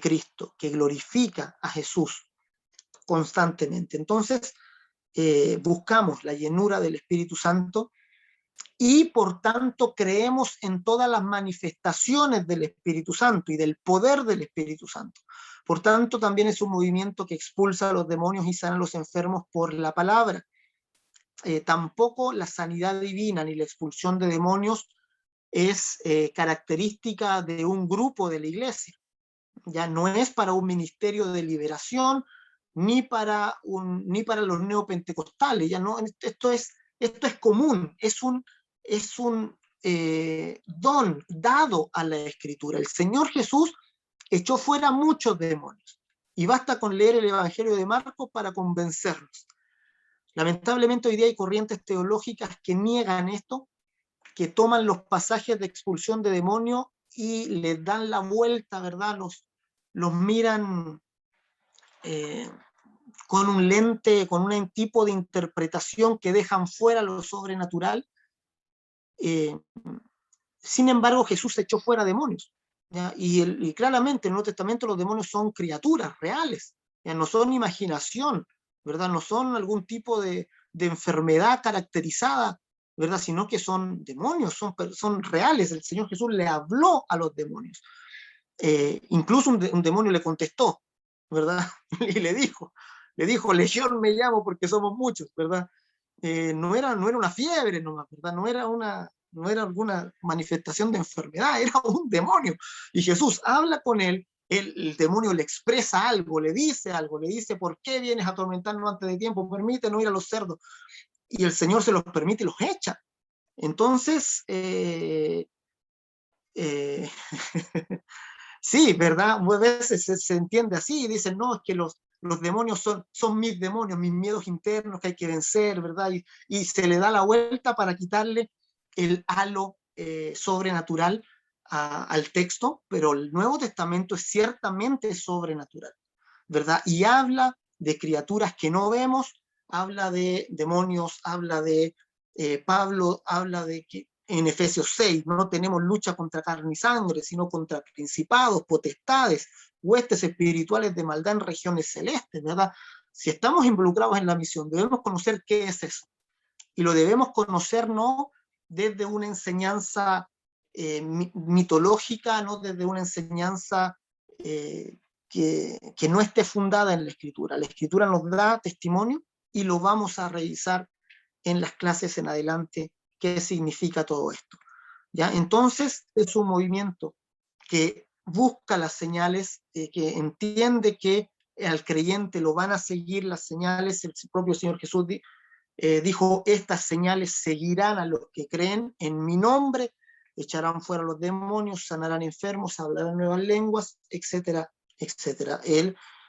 [SPEAKER 1] Cristo, que glorifica a Jesús constantemente. Entonces, buscamos la llenura del Espíritu Santo y por tanto creemos en todas las manifestaciones del Espíritu Santo y del poder del Espíritu Santo. Por tanto, también es un movimiento que expulsa a los demonios y sana a los enfermos por la palabra. Tampoco la sanidad divina ni la expulsión de demonios es característica de un grupo de la iglesia. Ya no es para un ministerio de liberación ni para los neopentecostales. Ya no, esto es común, es un don dado a la Escritura. El Señor Jesús echó fuera muchos demonios y basta con leer el Evangelio de Marcos para convencernos. Lamentablemente hoy día hay corrientes teológicas que niegan esto, que toman los pasajes de expulsión de demonios y les dan la vuelta, ¿verdad? Los miran con un lente, con un tipo de interpretación que dejan fuera lo sobrenatural. Sin embargo, Jesús echó fuera demonios. ¿Ya? Y claramente en el Nuevo Testamento los demonios son criaturas reales, ¿ya? No son imaginación, ¿verdad? No son algún tipo de enfermedad caracterizada, ¿verdad? Sino que son demonios, son reales. El Señor Jesús le habló a los demonios. Incluso un demonio le contestó, ¿verdad? Y le dijo, legión me llamo porque somos muchos, ¿verdad? No era una fiebre nomás, ¿verdad? No era alguna manifestación de enfermedad, era un demonio. Y Jesús habla con él, el demonio le expresa algo, le dice, ¿por qué vienes a atormentarnos antes de tiempo? Permítenos ir a los cerdos. Y el Señor se los permite y los echa. Entonces, sí, ¿verdad? Muchas veces se entiende así y dicen, no, es que los demonios son mis demonios, mis miedos internos que hay que vencer, ¿verdad? Y se le da la vuelta para quitarle el halo sobrenatural al texto, pero el Nuevo Testamento es ciertamente sobrenatural, ¿verdad? Y habla de criaturas que no vemos, habla de demonios, habla de Pablo, habla de que en Efesios 6 no tenemos lucha contra carne y sangre, sino contra principados, potestades, huestes espirituales de maldad en regiones celestes, ¿verdad? Si estamos involucrados en la misión, debemos conocer qué es eso. Y lo debemos conocer no desde una enseñanza mitológica, no desde una enseñanza que no esté fundada en la Escritura. La Escritura nos da testimonio y lo vamos a revisar en las clases en adelante qué significa todo esto. ¿Ya? Entonces es un movimiento que busca las señales, que entiende que al creyente lo van a seguir las señales. El propio Señor Jesús dijo, estas señales seguirán a los que creen en mi nombre, echarán fuera los demonios, sanarán enfermos, hablarán nuevas lenguas, etcétera, etcétera.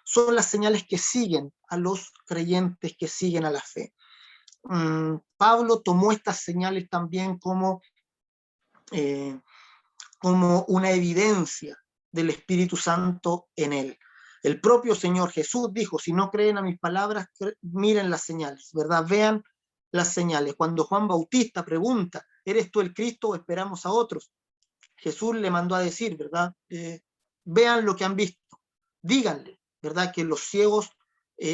[SPEAKER 1] Son las señales que siguen a los creyentes, que siguen a la fe. Pablo tomó estas señales también como una evidencia del Espíritu Santo en él. El propio Señor Jesús dijo, si no creen a mis palabras, miren las señales, ¿verdad? Vean las señales. Cuando Juan Bautista pregunta, ¿eres tú el Cristo o esperamos a otros? Jesús le mandó a decir, ¿verdad? Vean lo que han visto, díganle, ¿verdad? Que los ciegos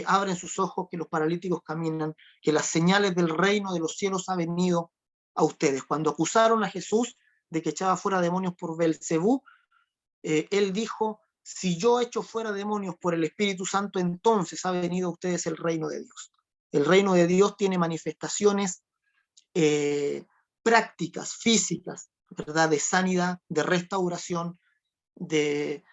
[SPEAKER 1] abren sus ojos, que los paralíticos caminan, que las señales del reino de los cielos han venido a ustedes. Cuando acusaron a Jesús de que echaba fuera demonios por Belcebú, él dijo, si yo echo fuera demonios por el Espíritu Santo, entonces ha venido a ustedes el reino de Dios. El reino de Dios tiene manifestaciones prácticas, físicas, ¿verdad? De sanidad, de restauración, de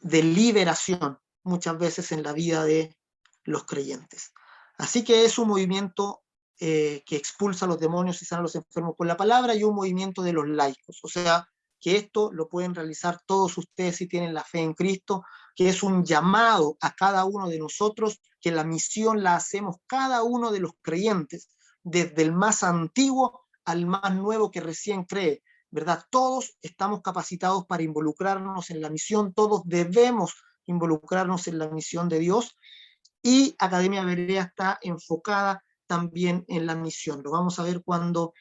[SPEAKER 1] liberación, muchas veces en la vida de los creyentes. Así que es un movimiento que expulsa a los demonios y sana a los enfermos con la palabra, y un movimiento de los laicos, o sea, que esto lo pueden realizar todos ustedes si tienen la fe en Cristo, que es un llamado a cada uno de nosotros, que la misión la hacemos cada uno de los creyentes, desde el más antiguo al más nuevo que recién cree, ¿verdad? Todos estamos capacitados para involucrarnos en la misión, todos debemos involucrarnos en la misión de Dios, y Academia Berea está enfocada también en la misión. Lo vamos a ver cuando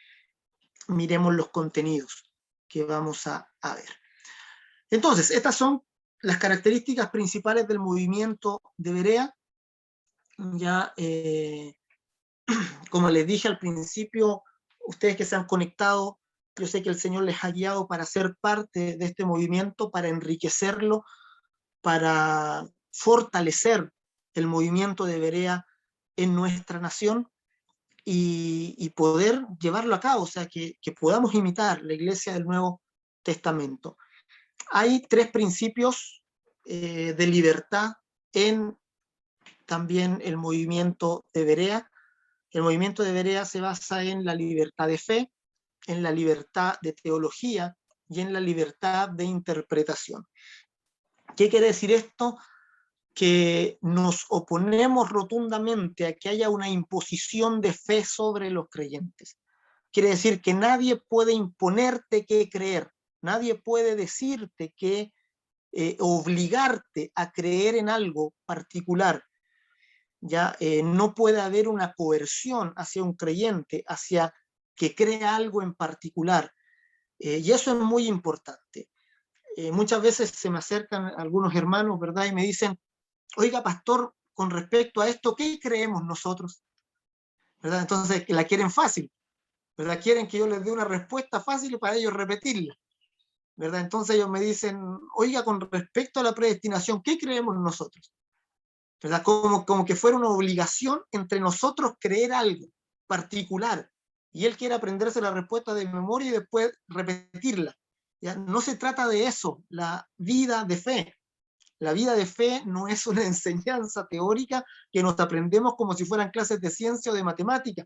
[SPEAKER 1] miremos los contenidos que vamos a ver. Entonces, estas son las características principales del movimiento de Berea. Ya, como les dije al principio, ustedes que se han conectado, yo sé que el Señor les ha guiado para ser parte de este movimiento, para enriquecerlo, para fortalecer el movimiento de Berea en nuestra nación y poder llevarlo a cabo, o sea, que podamos imitar la Iglesia del Nuevo Testamento. Hay 3 principios de libertad en también el movimiento de Berea. El movimiento de Berea se basa en la libertad de fe, en la libertad de teología y en la libertad de interpretación. ¿Qué quiere decir esto? Que nos oponemos rotundamente a que haya una imposición de fe sobre los creyentes. Quiere decir que nadie puede imponerte qué creer, nadie puede decirte que obligarte a creer en algo particular. Ya no puede haber una coerción hacia un creyente, hacia que crea algo en particular. Y eso es muy importante. Muchas veces se me acercan algunos hermanos, ¿verdad? Y me dicen, oiga, pastor, con respecto a esto, ¿qué creemos nosotros? ¿Verdad? Entonces, la quieren fácil, ¿verdad? Quieren que yo les dé una respuesta fácil para ellos repetirla, ¿verdad? Entonces ellos me dicen, oiga, con respecto a la predestinación, ¿qué creemos nosotros? ¿Verdad? Como que fuera una obligación entre nosotros creer algo particular, y él quiere aprenderse la respuesta de memoria y después repetirla. ¿Ya? No se trata de eso, la vida de fe. La vida de fe no es una enseñanza teórica que nos aprendemos como si fueran clases de ciencia o de matemática.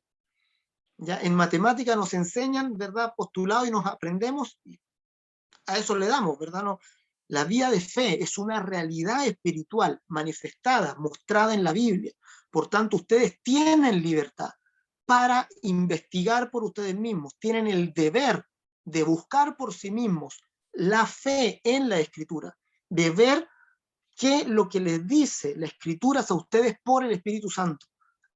[SPEAKER 1] ¿Ya? En matemática nos enseñan, ¿verdad?, postulado y nos aprendemos, y a eso le damos, ¿verdad? No, la vida de fe es una realidad espiritual manifestada, mostrada en la Biblia. Por tanto, ustedes tienen libertad para investigar por ustedes mismos, tienen el deber de buscar por sí mismos la fe en la Escritura, de ver qué lo que les dice la Escritura a ustedes por el Espíritu Santo.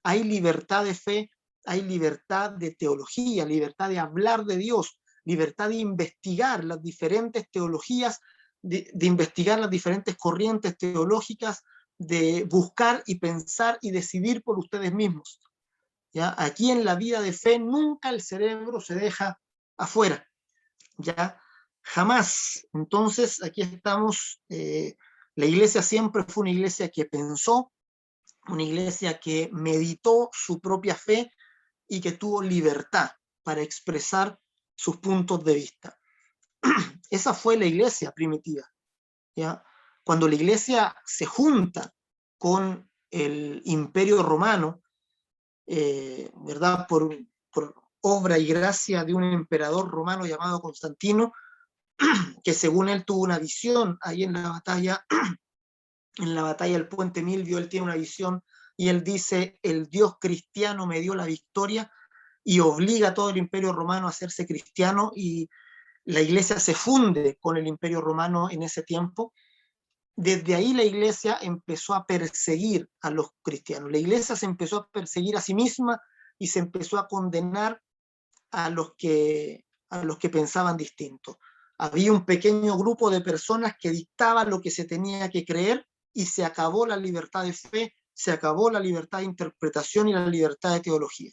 [SPEAKER 1] Hay libertad de fe, hay libertad de teología, libertad de hablar de Dios, libertad de investigar las diferentes teologías, de investigar las diferentes corrientes teológicas, de buscar y pensar y decidir por ustedes mismos. ¿Ya? Aquí en la vida de fe nunca el cerebro se deja afuera, ¿ya? Jamás. Entonces, aquí estamos, la iglesia siempre fue una iglesia que pensó, una iglesia que meditó su propia fe y que tuvo libertad para expresar sus puntos de vista. Esa fue la iglesia primitiva, ¿ya? Cuando la iglesia se junta con el Imperio Romano, ¿verdad? Por obra y gracia de un emperador romano llamado Constantino, que según él tuvo una visión ahí en la batalla del Puente Milvio. Él tiene una visión y él dice, el Dios cristiano me dio la victoria, y obliga a todo el Imperio Romano a hacerse cristiano, y la iglesia se funde con el Imperio Romano en ese tiempo. Desde ahí la iglesia empezó a perseguir a los cristianos. La iglesia se empezó a perseguir a sí misma y se empezó a condenar a los que pensaban distinto. Había un pequeño grupo de personas que dictaban lo que se tenía que creer, y se acabó la libertad de fe, se acabó la libertad de interpretación y la libertad de teología,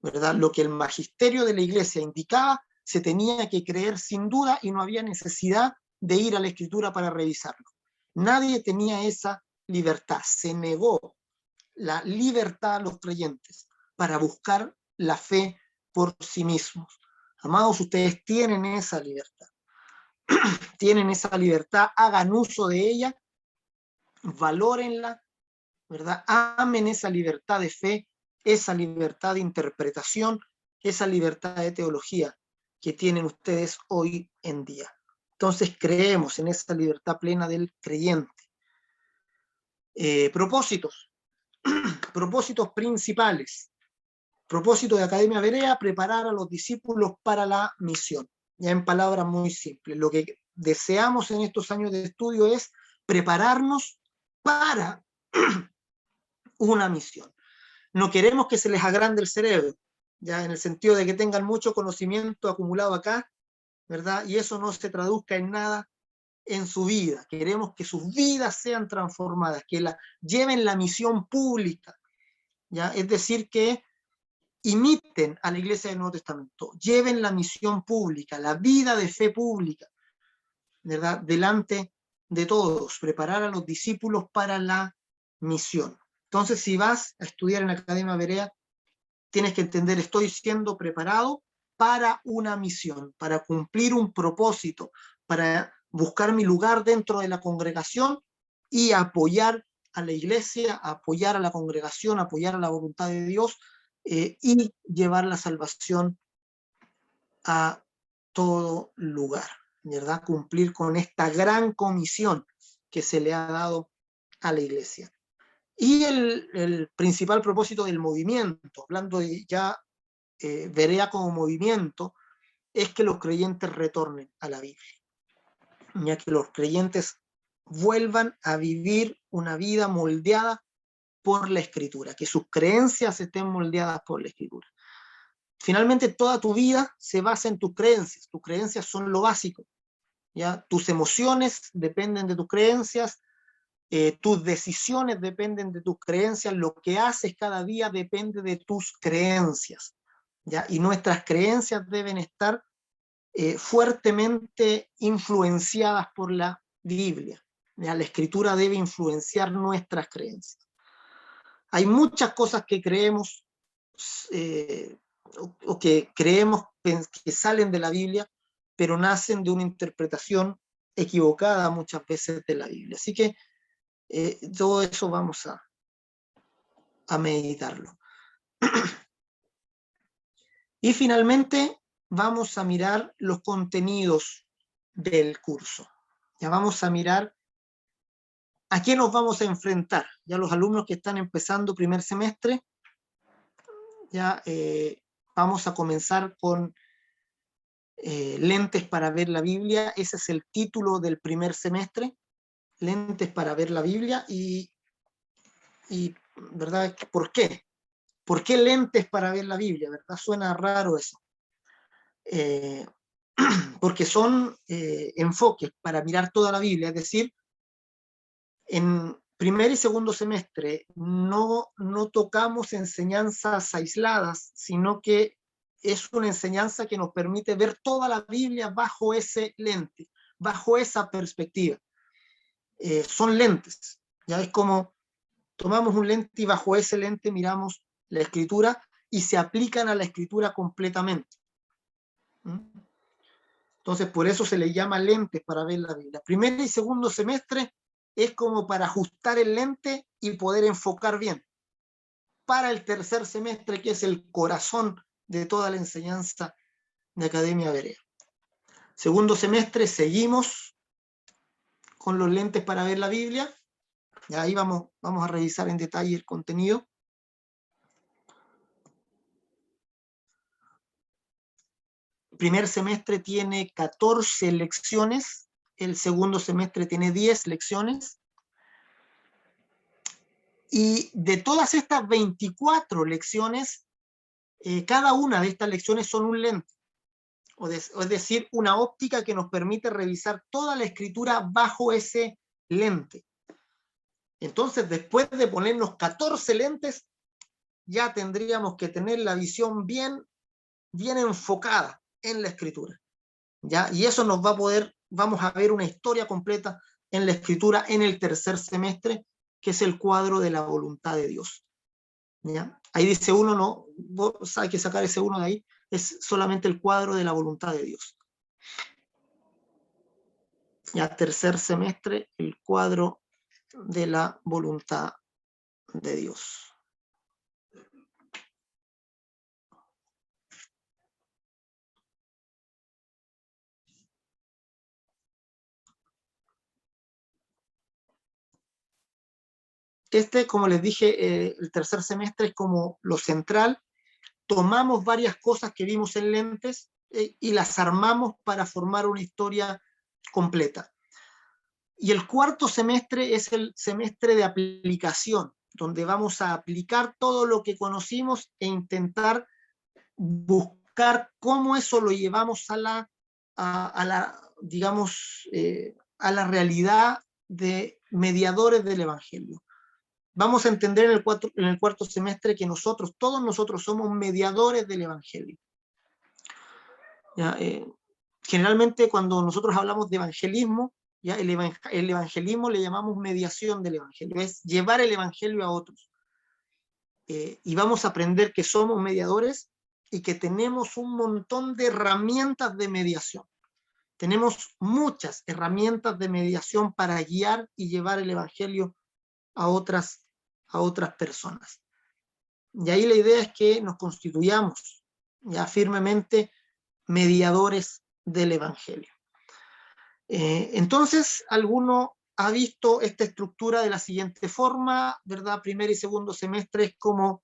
[SPEAKER 1] ¿verdad? Lo que el magisterio de la iglesia indicaba se tenía que creer sin duda, y no había necesidad de ir a la escritura para revisarlo. Nadie tenía esa libertad. Se negó la libertad a los creyentes para buscar la fe por sí mismos. Amados, ustedes tienen esa libertad. Tienen esa libertad, hagan uso de ella, valórenla, ¿verdad? Amen esa libertad de fe, esa libertad de interpretación, esa libertad de teología que tienen ustedes hoy en día. Entonces creemos en esa libertad plena del creyente. Propósitos. Propósitos principales. Propósito de Academia Berea: preparar a los discípulos para la misión. Ya en palabras muy simples, lo que deseamos en estos años de estudio es prepararnos para una misión. No queremos que se les agrande el cerebro, ya en el sentido de que tengan mucho conocimiento acumulado acá, ¿verdad? Y eso no se traduzca en nada en su vida. Queremos que sus vidas sean transformadas, que lleven la misión pública, ¿ya? Es decir, que imiten a la Iglesia del Nuevo Testamento, lleven la misión pública, la vida de fe pública, ¿verdad? Delante de todos, preparar a los discípulos para la misión. Entonces, si vas a estudiar en la Academia Berea, tienes que entender: estoy siendo preparado para una misión, para cumplir un propósito, para buscar mi lugar dentro de la congregación y apoyar a la iglesia, apoyar a la congregación, apoyar a la voluntad de Dios, y llevar la salvación a todo lugar, ¿verdad? Cumplir con esta gran comisión que se le ha dado a la iglesia. Y el principal propósito del movimiento, hablando de ya Berea como movimiento, es que los creyentes retornen a la Biblia, ya que los creyentes vuelvan a vivir una vida moldeada por la Escritura, que sus creencias estén moldeadas por la Escritura. Finalmente, toda tu vida se basa en tus creencias son lo básico, ¿ya? Tus emociones dependen de tus creencias, tus decisiones dependen de tus creencias, lo que haces cada día depende de tus creencias, ¿ya? Y nuestras creencias deben estar fuertemente influenciadas por la Biblia, ¿ya? La Escritura debe influenciar nuestras creencias. Hay muchas cosas que creemos o que creemos que salen de la Biblia, pero nacen de una interpretación equivocada muchas veces de la Biblia. Así que todo eso vamos a meditarlo. Y finalmente vamos a mirar los contenidos del curso. Ya vamos a mirar a qué nos vamos a enfrentar. Ya los alumnos que están empezando primer semestre, ya vamos a comenzar con lentes para ver la Biblia. Ese es el título del primer semestre, lentes para ver la Biblia. Y ¿verdad? ¿Por qué? ¿Por qué lentes para ver la Biblia? ¿Verdad? Suena raro eso. Porque son enfoques para mirar toda la Biblia, es decir, en primer y segundo semestre no tocamos enseñanzas aisladas, sino que es una enseñanza que nos permite ver toda la Biblia bajo ese lente, bajo esa perspectiva. Son lentes, ya es como tomamos un lente y bajo ese lente miramos la Escritura y se aplican a la Escritura completamente. Entonces, por eso se le llama lentes para ver la Biblia. Primer y segundo semestre es como para ajustar el lente y poder enfocar bien. Para el tercer semestre, que es el corazón de toda la enseñanza de Academia Berea. Segundo semestre, seguimos con los lentes para ver la Biblia. Y ahí vamos a revisar en detalle el contenido. Primer semestre tiene 14 lecciones, el segundo semestre tiene 10 lecciones, y de todas estas 24 lecciones, cada una de estas lecciones son un lente, es decir, una óptica que nos permite revisar toda la Escritura bajo ese lente. Entonces, después de ponernos 14 lentes, ya tendríamos que tener la visión bien enfocada en la Escritura, ¿ya? Y eso nos va a poder, vamos a ver una historia completa en la Escritura en el tercer semestre, que es el cuadro de la voluntad de Dios, ¿ya? Ahí dice uno, no, vos hay que sacar ese uno de ahí, es solamente el cuadro de la voluntad de Dios. Ya tercer semestre, el cuadro de la voluntad de Dios. como les dije, el tercer semestre es como lo central. Tomamos varias cosas que vimos en lentes y las armamos para formar una historia completa. Y el cuarto semestre es el semestre de aplicación, donde vamos a aplicar todo lo que conocimos e intentar buscar cómo eso lo llevamos a la digamos, a la realidad de mediadores del Evangelio. Vamos a entender en el cuarto semestre que todos nosotros somos mediadores del Evangelio. ¿Ya? Generalmente cuando nosotros hablamos de evangelismo, ¿ya? El evangelismo le llamamos mediación del Evangelio, es llevar el Evangelio a otros. Y vamos a aprender que somos mediadores y que tenemos un montón de herramientas de mediación. Tenemos muchas herramientas de mediación para guiar y llevar el Evangelio a otras personas. Y ahí la idea es que nos constituyamos ya firmemente mediadores del Evangelio. Entonces, alguno ha visto esta estructura de la siguiente forma, ¿verdad? Primer y segundo semestre es como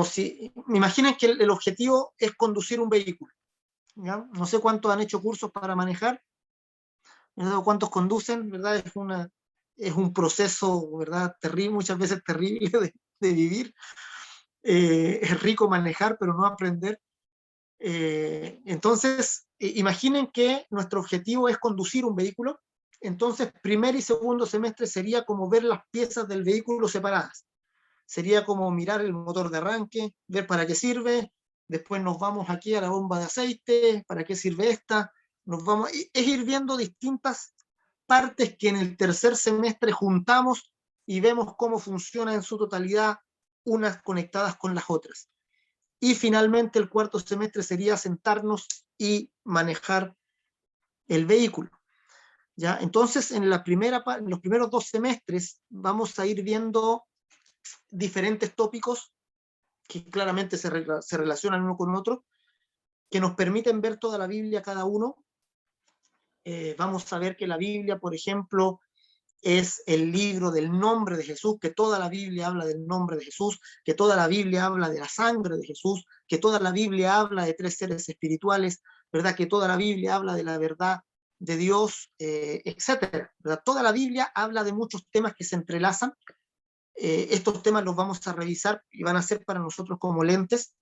[SPEAKER 1] si, me imaginen que el objetivo es conducir un vehículo, ¿ya? No sé cuántos han hecho cursos para manejar, ¿verdad? Cuántos conducen, ¿verdad? Es un proceso, ¿verdad? Terrible, muchas veces terrible de vivir. Es rico manejar, pero no aprender. Entonces, imaginen que nuestro objetivo es conducir un vehículo. Entonces, primer y segundo semestre sería como ver las piezas del vehículo separadas. Sería como mirar el motor de arranque, ver para qué sirve. Después nos vamos aquí a la bomba de aceite, para qué sirve esta. Es ir viendo distintas partes que en el tercer semestre juntamos y vemos cómo funciona en su totalidad, unas conectadas con las otras. Y finalmente el cuarto semestre sería sentarnos y manejar el vehículo. ¿Ya? Entonces, en los primeros 2 semestres vamos a ir viendo diferentes tópicos que claramente se relacionan uno con otro, que nos permiten ver toda la Biblia cada uno. Vamos a ver que la Biblia, por ejemplo, es el libro del nombre de Jesús, que toda la Biblia habla del nombre de Jesús, que toda la Biblia habla de la sangre de Jesús, que toda la Biblia habla de 3 seres espirituales, ¿verdad? Que toda la Biblia habla de la verdad de Dios, etcétera, ¿verdad? Toda la Biblia habla de muchos temas que se entrelazan. Estos temas los vamos a revisar y van a ser para nosotros como lentes,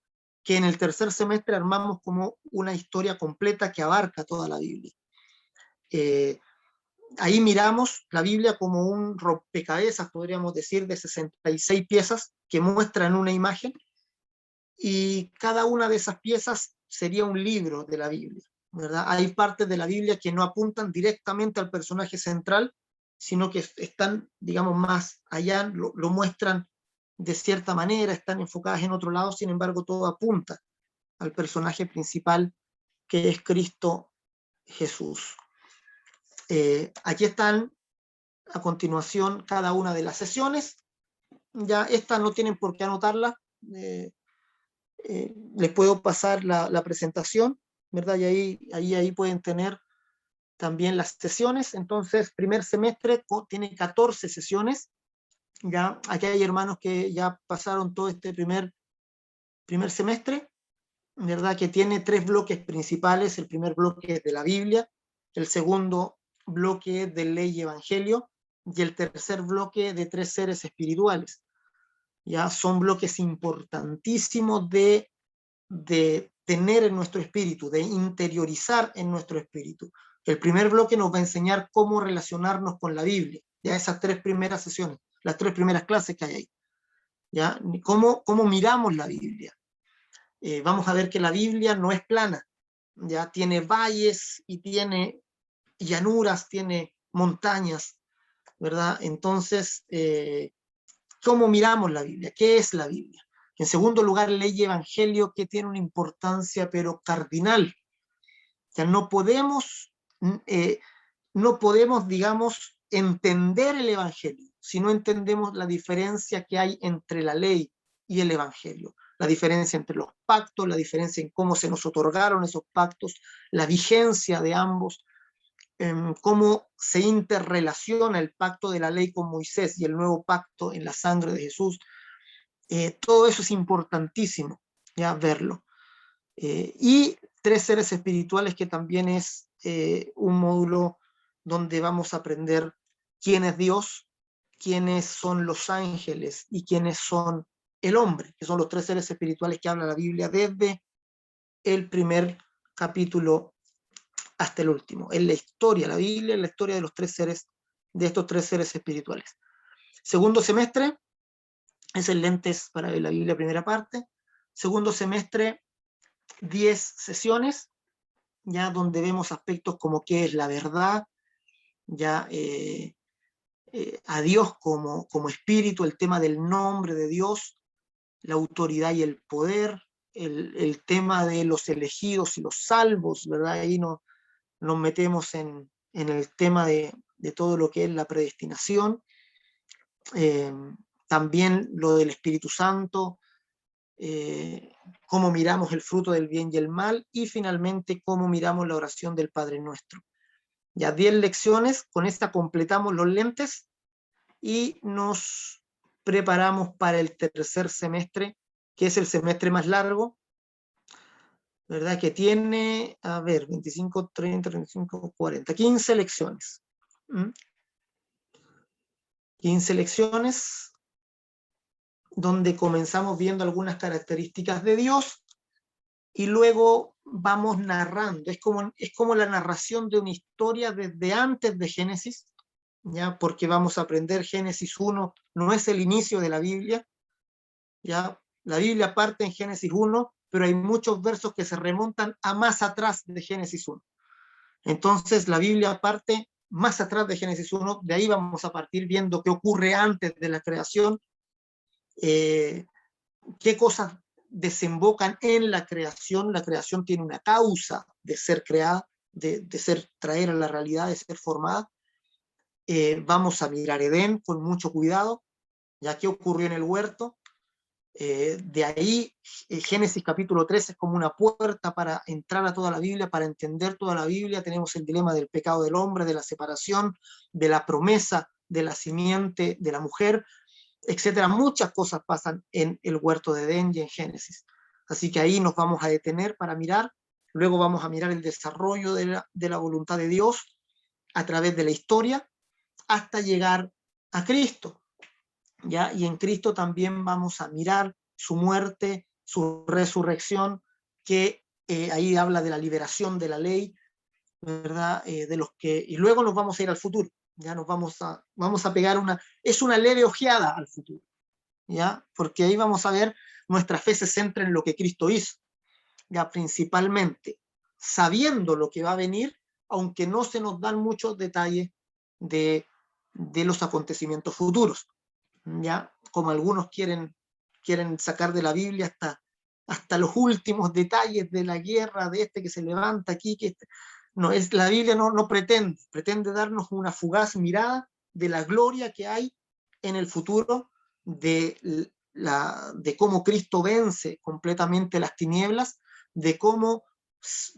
[SPEAKER 1] que en el tercer semestre armamos como una historia completa que abarca toda la Biblia. Ahí miramos la Biblia como un rompecabezas, podríamos decir, de 66 piezas que muestran una imagen, y cada una de esas piezas sería un libro de la Biblia, ¿verdad? Hay partes de la Biblia que no apuntan directamente al personaje central, sino que están, digamos, más allá, lo muestran de cierta manera, están enfocadas en otro lado, sin embargo, todo apunta al personaje principal, que es Cristo Jesús. Aquí están a continuación cada una de las sesiones. Ya estas no tienen por qué anotarlas. Les puedo pasar la presentación, ¿verdad? Y ahí pueden tener también las sesiones. Entonces, primer semestre tiene 14 sesiones. Ya aquí hay hermanos que ya pasaron todo este primer semestre, ¿verdad? Que tiene 3 bloques principales. El primer bloque es de la Biblia, el segundo bloque de ley y evangelio, y el tercer bloque de 3 seres espirituales. Ya son bloques importantísimos de tener en nuestro espíritu, de interiorizar en nuestro espíritu. El primer bloque nos va a enseñar cómo relacionarnos con la Biblia, ya esas 3 primeras sesiones, las 3 primeras clases que hay ahí. ¿Ya? Cómo miramos la Biblia. Vamos a ver que la Biblia no es plana, ya tiene valles y tiene llanuras, tiene montañas, ¿verdad? Entonces, ¿cómo miramos la Biblia? ¿Qué es la Biblia? En segundo lugar, ley y evangelio, que tiene una importancia pero cardinal. O sea, no podemos, digamos, entender el evangelio si no entendemos la diferencia que hay entre la ley y el evangelio. La diferencia entre los pactos, la diferencia en cómo se nos otorgaron esos pactos, la vigencia de ambos. cómo se interrelaciona el pacto de la ley con Moisés y el nuevo pacto en la sangre de Jesús. Todo eso es importantísimo, ya verlo. Y tres seres espirituales, que también es un módulo donde vamos a aprender quién es Dios, quiénes son los ángeles y quiénes son el hombre, que son los tres seres espirituales que habla la Biblia desde el primer capítulo hasta el último. En la historia, la Biblia es la historia de los tres seres, de estos tres seres espirituales. Segundo semestre es el lentes para ver la Biblia primera parte. Segundo semestre, 10 sesiones, ya donde vemos aspectos como qué es la verdad, ya a Dios como espíritu, el tema del nombre de Dios, la autoridad y el poder, el tema de los elegidos y los salvos, ¿verdad? Ahí nos metemos en el tema de todo lo que es la predestinación, también lo del Espíritu Santo, cómo miramos el fruto del bien y el mal, y finalmente cómo miramos la oración del Padre Nuestro. Ya 10 lecciones, con esta completamos los lentes y nos preparamos para el tercer semestre, que es el semestre más largo, ¿verdad? Que tiene, a ver, 25, 30, 35, 40, 15 lecciones. 15 lecciones, donde comenzamos viendo algunas características de Dios y luego vamos narrando. Es como la narración de una historia desde antes de Génesis, ¿ya? Porque vamos a aprender Génesis 1, no es el inicio de la Biblia, ¿ya? La Biblia parte en Génesis 1, pero hay muchos versos que se remontan a más atrás de Génesis 1. Entonces la Biblia parte más atrás de Génesis 1, de ahí vamos a partir viendo qué ocurre antes de la creación, qué cosas desembocan en la creación. La creación tiene una causa de ser creada, de ser, traer a la realidad, de ser formada. Vamos a mirar Edén con mucho cuidado, ya que ocurrió en el huerto. De ahí, Génesis capítulo 3 es como una puerta para entrar a toda la Biblia, para entender toda la Biblia. Tenemos el dilema del pecado del hombre, de la separación, de la promesa de la simiente de la mujer, etcétera. Muchas cosas pasan en el huerto de Edén y en Génesis. Así que ahí nos vamos a detener para mirar. Luego vamos a mirar el desarrollo de la voluntad de Dios a través de la historia hasta llegar a Cristo, ¿ya? Y en Cristo también vamos a mirar su muerte, su resurrección, que ahí habla de la liberación de la ley, ¿verdad? De los que, y luego nos vamos a ir al futuro, ya nos vamos a pegar es una leve ojeada al futuro, ¿ya? Porque ahí vamos a ver, nuestra fe se centra en lo que Cristo hizo, ya principalmente, sabiendo lo que va a venir, aunque no se nos dan muchos detalles de los acontecimientos futuros, ¿ya? Como algunos quieren sacar de la Biblia hasta los últimos detalles de la guerra, de este que se levanta aquí, no, la Biblia no pretende darnos una fugaz mirada de la gloria que hay en el futuro, de cómo Cristo vence completamente las tinieblas, de cómo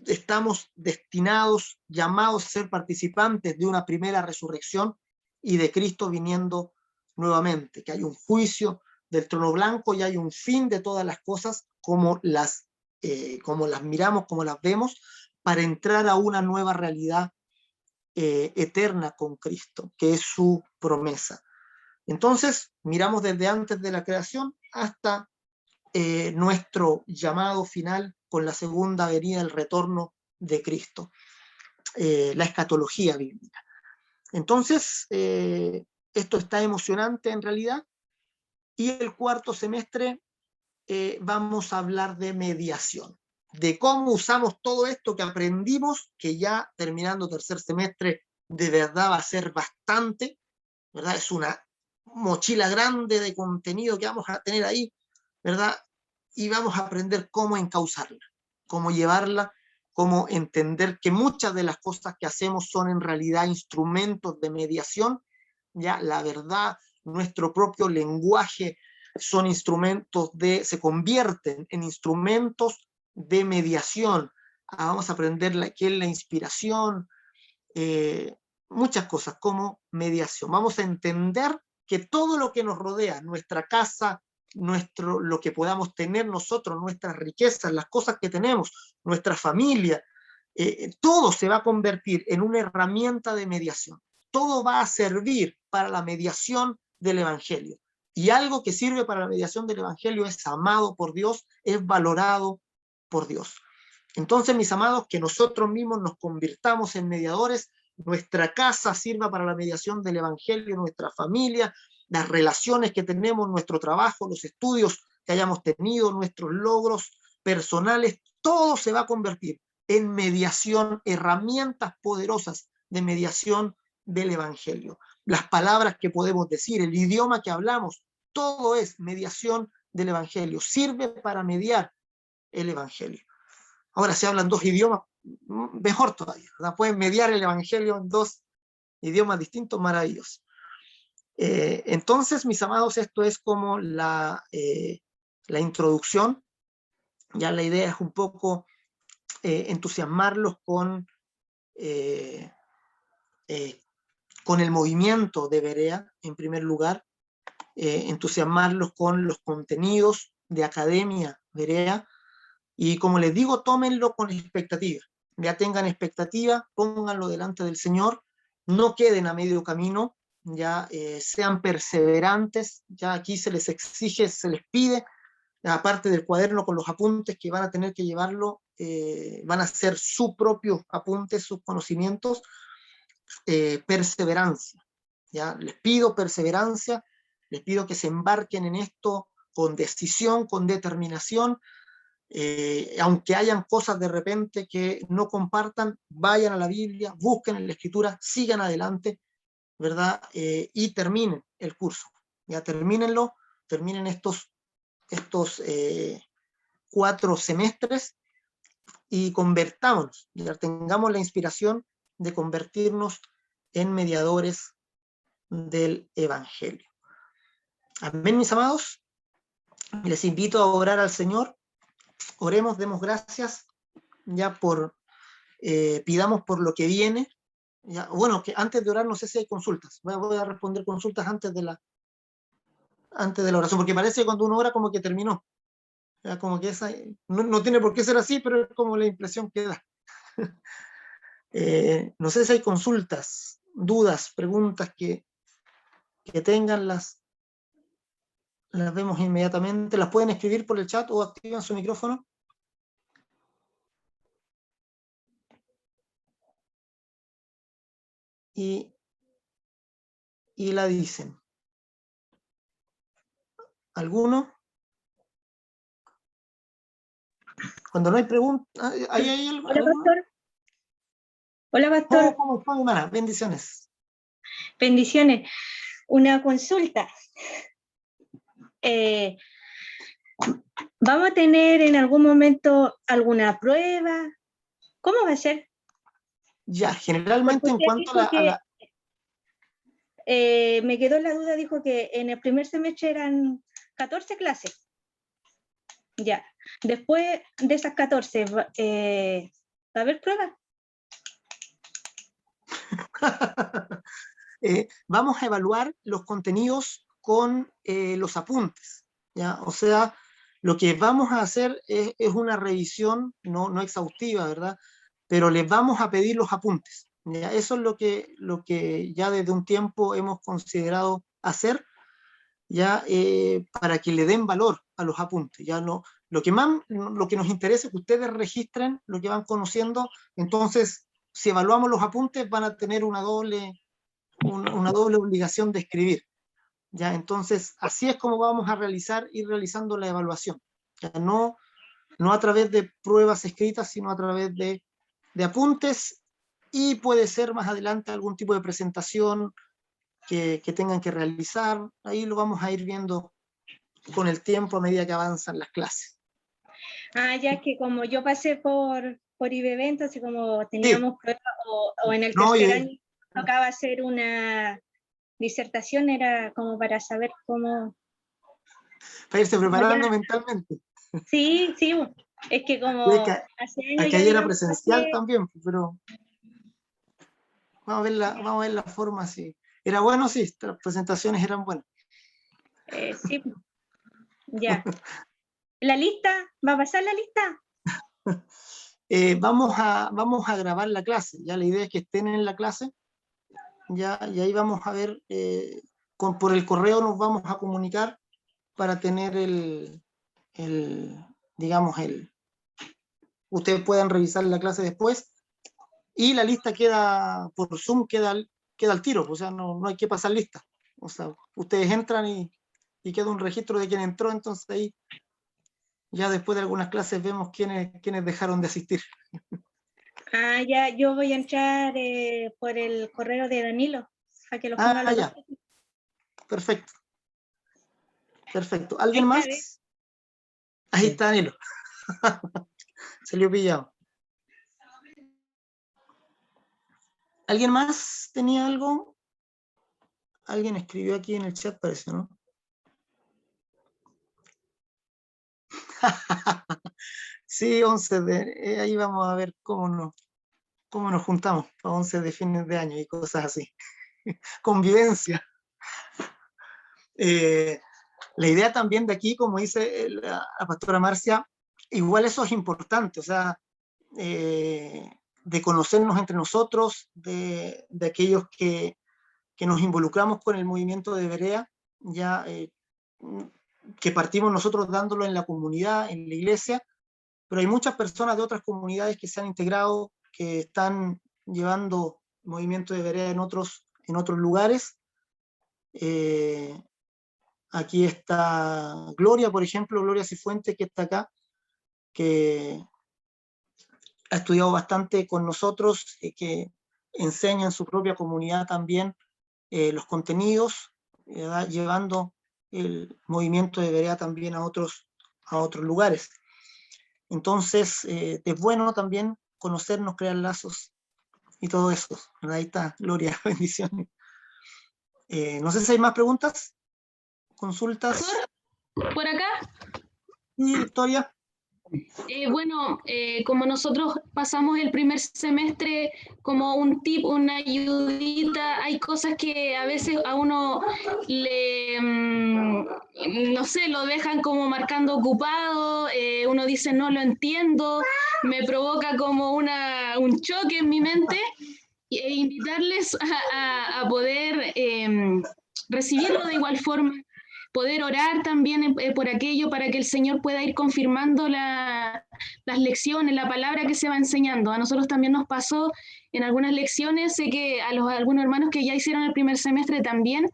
[SPEAKER 1] estamos destinados, llamados a ser participantes de una primera resurrección y de Cristo viniendo nuevamente, que hay un juicio del trono blanco y hay un fin de todas las cosas como las miramos, como las vemos, para entrar a una nueva realidad eterna con Cristo, que es su promesa. Entonces, miramos desde antes de la creación hasta nuestro llamado final con la segunda venida, el retorno de Cristo, la escatología bíblica. Entonces, esto está emocionante en realidad. Y el cuarto semestre vamos a hablar de mediación, de cómo usamos todo esto que aprendimos, que ya terminando tercer semestre de verdad va a ser bastante, ¿verdad? Es una mochila grande de contenido que vamos a tener ahí, ¿verdad? Y vamos a aprender cómo encauzarla, cómo llevarla, cómo entender que muchas de las cosas que hacemos son en realidad instrumentos de mediación, ya la verdad, nuestro propio lenguaje son instrumentos se convierten en instrumentos de mediación. Vamos a aprender qué es la inspiración, muchas cosas como mediación. Vamos a entender que todo lo que nos rodea, nuestra casa, lo que podamos tener nosotros, nuestras riquezas, las cosas que tenemos, nuestra familia, todo se va a convertir en una herramienta de mediación. Todo va a servir para la mediación del Evangelio. Y algo que sirve para la mediación del Evangelio es amado por Dios, es valorado por Dios. Entonces, mis amados, que nosotros mismos nos convirtamos en mediadores, nuestra casa sirva para la mediación del Evangelio, nuestra familia, las relaciones que tenemos, nuestro trabajo, los estudios que hayamos tenido, nuestros logros personales, todo se va a convertir en mediación, herramientas poderosas de mediación del Evangelio. Las palabras que podemos decir, el idioma que hablamos, todo es mediación del Evangelio, sirve para mediar el Evangelio. Ahora, si hablan dos idiomas, mejor todavía, ¿verdad? Pueden mediar el Evangelio en dos idiomas distintos, maravillosos. Entonces, mis amados, esto es como la introducción. Ya la idea es un poco entusiasmarlos con el movimiento de Berea, en primer lugar, entusiasmarlos con los contenidos de Academia Berea, y como les digo, tómenlo con expectativa. Ya tengan expectativa, pónganlo delante del Señor, no queden a medio camino, ya sean perseverantes, ya aquí se les exige, se les pide, aparte del cuaderno con los apuntes que van a tener que llevarlo, van a hacer sus propios apuntes, sus conocimientos, perseverancia. ¿Ya? Les pido perseverancia, les pido que se embarquen en esto con decisión, con determinación, aunque hayan cosas de repente que no compartan, vayan a la Biblia, busquen en la Escritura, sigan adelante, ¿verdad? Y terminen el curso, ya termínenlo, terminen estos 4 semestres y convertámonos, ya tengamos la inspiración de convertirnos en mediadores del Evangelio. Amén, mis amados. Les invito a orar al Señor. Oremos, demos gracias ya pidamos por lo que viene. Ya, bueno, que antes de orar no sé si hay consultas. Voy a responder consultas antes de la oración, porque parece que cuando uno ora como que terminó. Ya, como que esa, no tiene por qué ser así, pero es como la impresión que da. No sé si hay consultas, dudas, preguntas que tengan, las vemos inmediatamente. Las pueden escribir por el chat o activan su micrófono. Y la dicen. ¿Alguno? Cuando no hay preguntas, ¿hay algo?
[SPEAKER 2] Hola, pastor. Hola, pastor.
[SPEAKER 1] Oh, ¿cómo está, hermana? Bendiciones.
[SPEAKER 2] Bendiciones. Una consulta. ¿Vamos a tener en algún momento alguna prueba? ¿Cómo va a ser?
[SPEAKER 1] Ya, generalmente en cuanto a la...
[SPEAKER 2] me quedó la duda, dijo que en el primer semestre eran 14 clases. Ya. Después de esas 14, ¿va a haber pruebas?
[SPEAKER 1] Vamos a evaluar los contenidos con los apuntes, ¿ya? O sea, lo que vamos a hacer es una revisión, no exhaustiva, ¿verdad? Pero les vamos a pedir los apuntes, ¿ya? Eso es lo que ya desde un tiempo hemos considerado hacer, ya para que le den valor a los apuntes. Ya no, lo que nos interesa es que ustedes registren lo que van conociendo. Entonces, si evaluamos los apuntes, van a tener una doble obligación de escribir. ¿Ya? Entonces, así es como vamos a ir realizando la evaluación. ¿Ya? No a través de pruebas escritas, sino a través de apuntes, y puede ser más adelante algún tipo de presentación que tengan que realizar. Ahí lo vamos a ir viendo con el tiempo a medida que avanzan las clases.
[SPEAKER 2] Ya que como yo pasé por IBEVENTO, así como teníamos pruebas, o en el tercer año tocaba hacer una disertación, era como para saber cómo...
[SPEAKER 1] Para irse preparando mentalmente.
[SPEAKER 2] Sí, es que como
[SPEAKER 1] hace años
[SPEAKER 2] ya
[SPEAKER 1] era
[SPEAKER 2] digamos
[SPEAKER 1] presencial también, pero... vamos a ver la forma, sí. ¿Era bueno? Sí, las presentaciones eran buenas.
[SPEAKER 2] Sí, ya. ¿La lista? ¿Va a pasar la lista?
[SPEAKER 1] Vamos a grabar la clase, ya la idea es que estén en la clase, ya, y ahí vamos a ver, por el correo nos vamos a comunicar para tener digamos, ustedes puedan revisar la clase después, y la lista queda, por Zoom queda al tiro, o sea, no hay que pasar lista, o sea, ustedes entran y queda un registro de quién entró, entonces ahí ya después de algunas clases vemos quiénes dejaron de asistir.
[SPEAKER 2] Ah, ya, yo voy a entrar por el correo de Danilo, para que los ponga los
[SPEAKER 1] ya.
[SPEAKER 2] dos.
[SPEAKER 1] Perfecto. Perfecto. ¿Alguien más? Ahí está Danilo. Salió pillado. ¿Alguien más tenía algo? Alguien escribió aquí en el chat, parece, ¿no? Sí, 11 de... ahí vamos a ver cómo nos juntamos a 11 de fines de año y cosas así. Convivencia. La idea también de aquí, como dice la pastora Marcia, igual eso es importante, o sea, de conocernos entre nosotros, de aquellos que nos involucramos con el movimiento de Berea, ya que partimos nosotros dándolo en la comunidad, en la iglesia, pero hay muchas personas de otras comunidades que se han integrado, que están llevando el movimiento de Berea en otros lugares. Aquí está Gloria, por ejemplo, Gloria Cifuentes, que está acá, que ha estudiado bastante con nosotros, que enseña en su propia comunidad también los contenidos, llevando el movimiento de Berea también a otros lugares. Entonces, es bueno también conocernos, crear lazos y todo eso. Ahí está, Gloria, bendiciones. No sé si hay más preguntas, consultas.
[SPEAKER 3] ¿Por acá?
[SPEAKER 1] Sí, Victoria.
[SPEAKER 3] Bueno, como nosotros pasamos el primer semestre como un tip, una ayudita, hay cosas que a veces a uno no sé, lo dejan como marcando ocupado, uno dice no lo entiendo, me provoca como un choque en mi mente, e invitarles a poder recibirlo de igual forma, poder orar también por aquello para que el Señor pueda ir confirmando las lecciones, la palabra que se va enseñando. A nosotros también nos pasó en algunas lecciones, sé que algunos hermanos que ya hicieron el primer semestre también,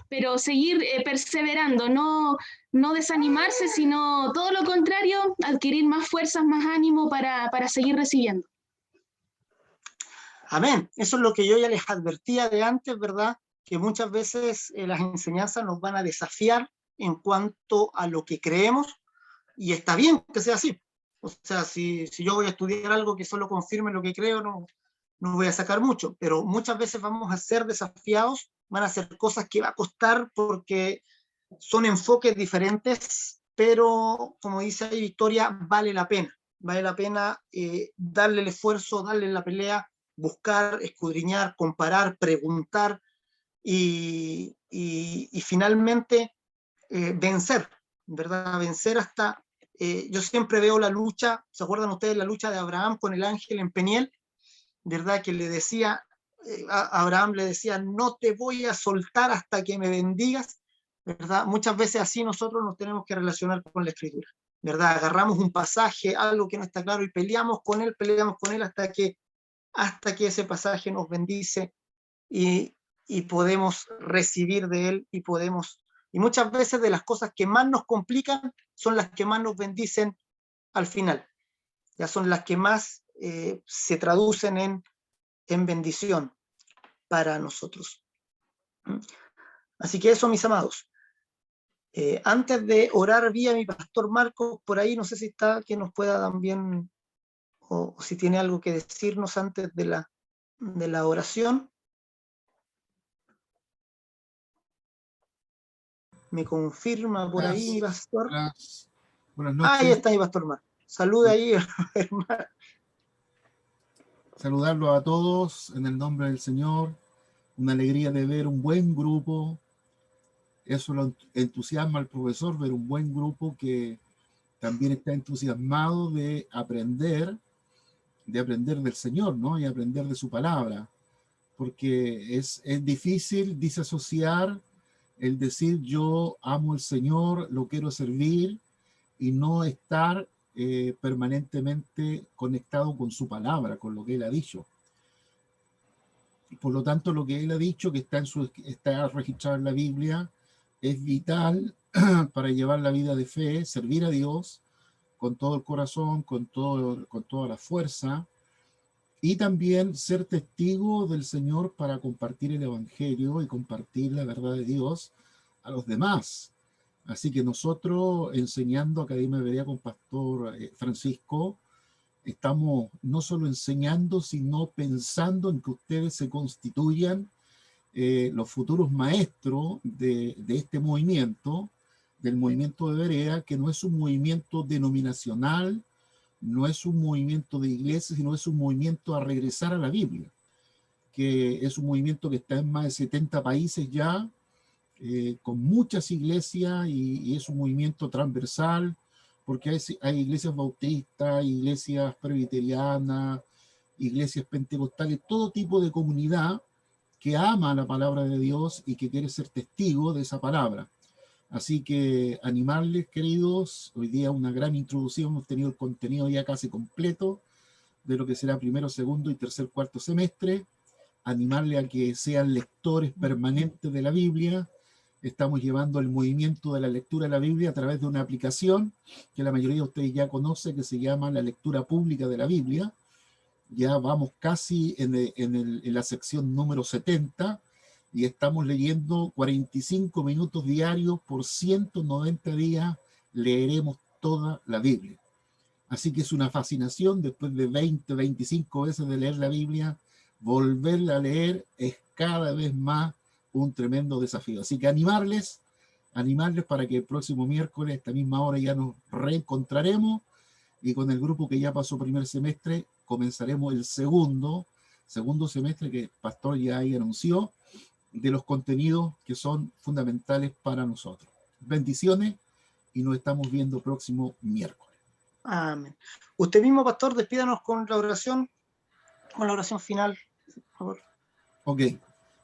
[SPEAKER 3] pero seguir perseverando, no desanimarse, sino todo lo contrario, adquirir más fuerzas, más ánimo para seguir recibiendo.
[SPEAKER 1] Amén. Eso es lo que yo ya les advertía de antes, ¿verdad? Que muchas veces las enseñanzas nos van a desafiar en cuanto a lo que creemos, y está bien que sea así. O sea, si yo voy a estudiar algo que solo confirme lo que creo, no voy a sacar mucho, pero muchas veces vamos a ser desafiados, van a ser cosas que va a costar porque son enfoques diferentes, pero como dice ahí Victoria, vale la pena darle el esfuerzo, darle la pelea, buscar, escudriñar, comparar, preguntar y finalmente vencer, ¿verdad? Vencer hasta... yo siempre veo la lucha, ¿se acuerdan ustedes la lucha de Abraham con el ángel en Peniel? ¿Verdad? Que le decía, Abraham le decía, no te voy a soltar hasta que me bendigas, ¿verdad? Muchas veces así nosotros nos tenemos que relacionar con la Escritura, ¿verdad? Agarramos un pasaje, algo que no está claro, y peleamos con él hasta que ese pasaje nos bendice y podemos recibir de él y muchas veces de las cosas que más nos complican son las que más nos bendicen al final, ya son las que más se traducen en bendición para nosotros. Así que eso, mis amados. Antes de orar vía mi pastor Marcos, por ahí no sé si está, que nos pueda también, o si tiene algo que decirnos antes de la oración. Me confirma por ahí mi pastor.
[SPEAKER 4] Buenas noches.
[SPEAKER 1] Ahí está mi pastor Marcos. Saluda ahí, hermano.
[SPEAKER 4] saludarlos a todos en el nombre del Señor. Una alegría de ver un buen grupo. Eso lo entusiasma al profesor, ver un buen grupo que también está entusiasmado de aprender del Señor, ¿no? Y aprender de su palabra. Porque es difícil disasociar el decir yo amo al Señor, lo quiero servir, y no estar permanentemente conectado con su palabra, con lo que Él ha dicho. Por lo tanto, lo que Él ha dicho, que está registrado en la Biblia, es vital para llevar la vida de fe, servir a Dios con todo el corazón, con toda la fuerza, y también ser testigo del Señor para compartir el Evangelio y compartir la verdad de Dios a los demás. Así que nosotros, enseñando Academia Berea con Pastor Francisco, estamos no solo enseñando, sino pensando en que ustedes se constituyan los futuros maestros de este movimiento, del movimiento de Berea, que no es un movimiento denominacional, no es un movimiento de iglesia, sino es un movimiento a regresar a la Biblia, que es un movimiento que está en más de 70 países ya, con muchas iglesias, y es un movimiento transversal, porque hay iglesias bautistas, iglesias presbiterianas, iglesias pentecostales, todo tipo de comunidad que ama la palabra de Dios y que quiere ser testigo de esa palabra. Así que animarles, queridos, hoy día una gran introducción, hemos tenido el contenido ya casi completo de lo que será primero, segundo y tercer, cuarto semestre. Animarles a que sean lectores permanentes de la Biblia. Estamos llevando el movimiento de la lectura de la Biblia a través de una aplicación que la mayoría de ustedes ya conoce, que se llama la lectura pública de la Biblia. Ya vamos casi en la sección número 70, y estamos leyendo 45 minutos diarios por 190 días, leeremos toda la Biblia. Así que es una fascinación, después de 20, 25 veces de leer la Biblia, volverla a leer es cada vez más un tremendo desafío. Así que animarles para que el próximo miércoles, a esta misma hora, ya nos reencontraremos, y con el grupo que ya pasó primer semestre, comenzaremos el segundo semestre, que el pastor ya ahí anunció, de los contenidos que son fundamentales para nosotros. Bendiciones, y nos estamos viendo próximo miércoles.
[SPEAKER 1] Amén. Usted mismo, pastor, despídanos con la oración final, por favor.
[SPEAKER 4] Ok.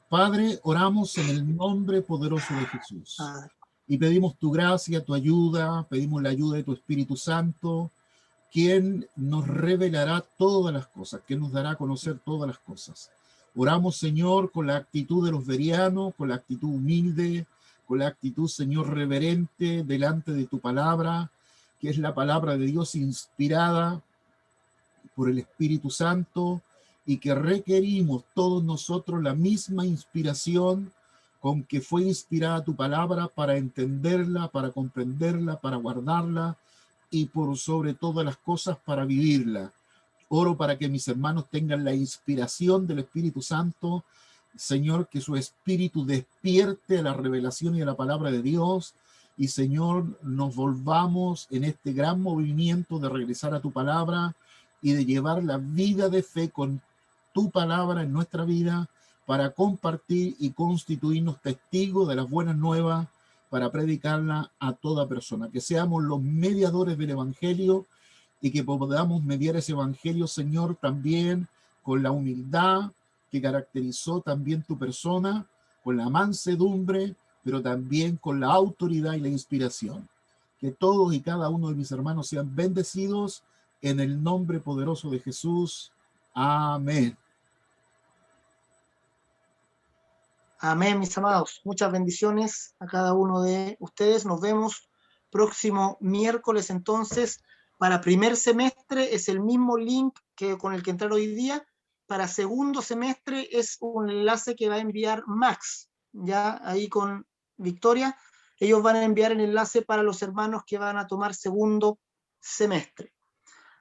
[SPEAKER 4] Padre, oramos en el nombre poderoso de Jesús. Y pedimos tu gracia, tu ayuda, pedimos la ayuda de tu Espíritu Santo, quien nos revelará todas las cosas, quien nos dará a conocer todas las cosas. Oramos, Señor, con la actitud de los berianos, con la actitud humilde, con la actitud, Señor, reverente delante de tu palabra, que es la palabra de Dios inspirada por el Espíritu Santo, y que requerimos todos nosotros la misma inspiración con que fue inspirada tu palabra, para entenderla, para comprenderla, para guardarla, y por sobre todas las cosas para vivirla. Oro para que mis hermanos tengan la inspiración del Espíritu Santo, Señor, que su espíritu despierte a la revelación y a la palabra de Dios, y Señor, nos volvamos en este gran movimiento de regresar a tu palabra y de llevar la vida de fe con tu palabra en nuestra vida, para compartir y constituirnos testigos de las buenas nuevas, para predicarla a toda persona, que seamos los mediadores del Evangelio, y que podamos mediar ese Evangelio, Señor, también con la humildad que caracterizó también tu persona, con la mansedumbre, pero también con la autoridad y la inspiración. Que todos y cada uno de mis hermanos sean bendecidos en el nombre poderoso de Jesús. Amén.
[SPEAKER 1] Amén, mis amados. Muchas bendiciones a cada uno de ustedes. Nos vemos próximo miércoles, entonces. Para primer semestre es el mismo link que con el que entraron hoy día. Para segundo semestre es un enlace que va a enviar Max, ya ahí con Victoria. Ellos van a enviar el enlace para los hermanos que van a tomar segundo semestre.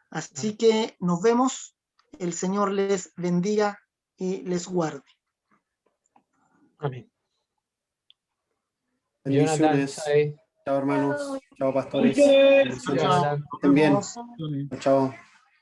[SPEAKER 1] Así que nos vemos. El Señor les bendiga y les guarde.
[SPEAKER 5] Amén.
[SPEAKER 6] Bendiciones. Chao, hermanos. Chao, pastores.
[SPEAKER 5] Chao.
[SPEAKER 6] Bendiciones. Estén bien. Chao.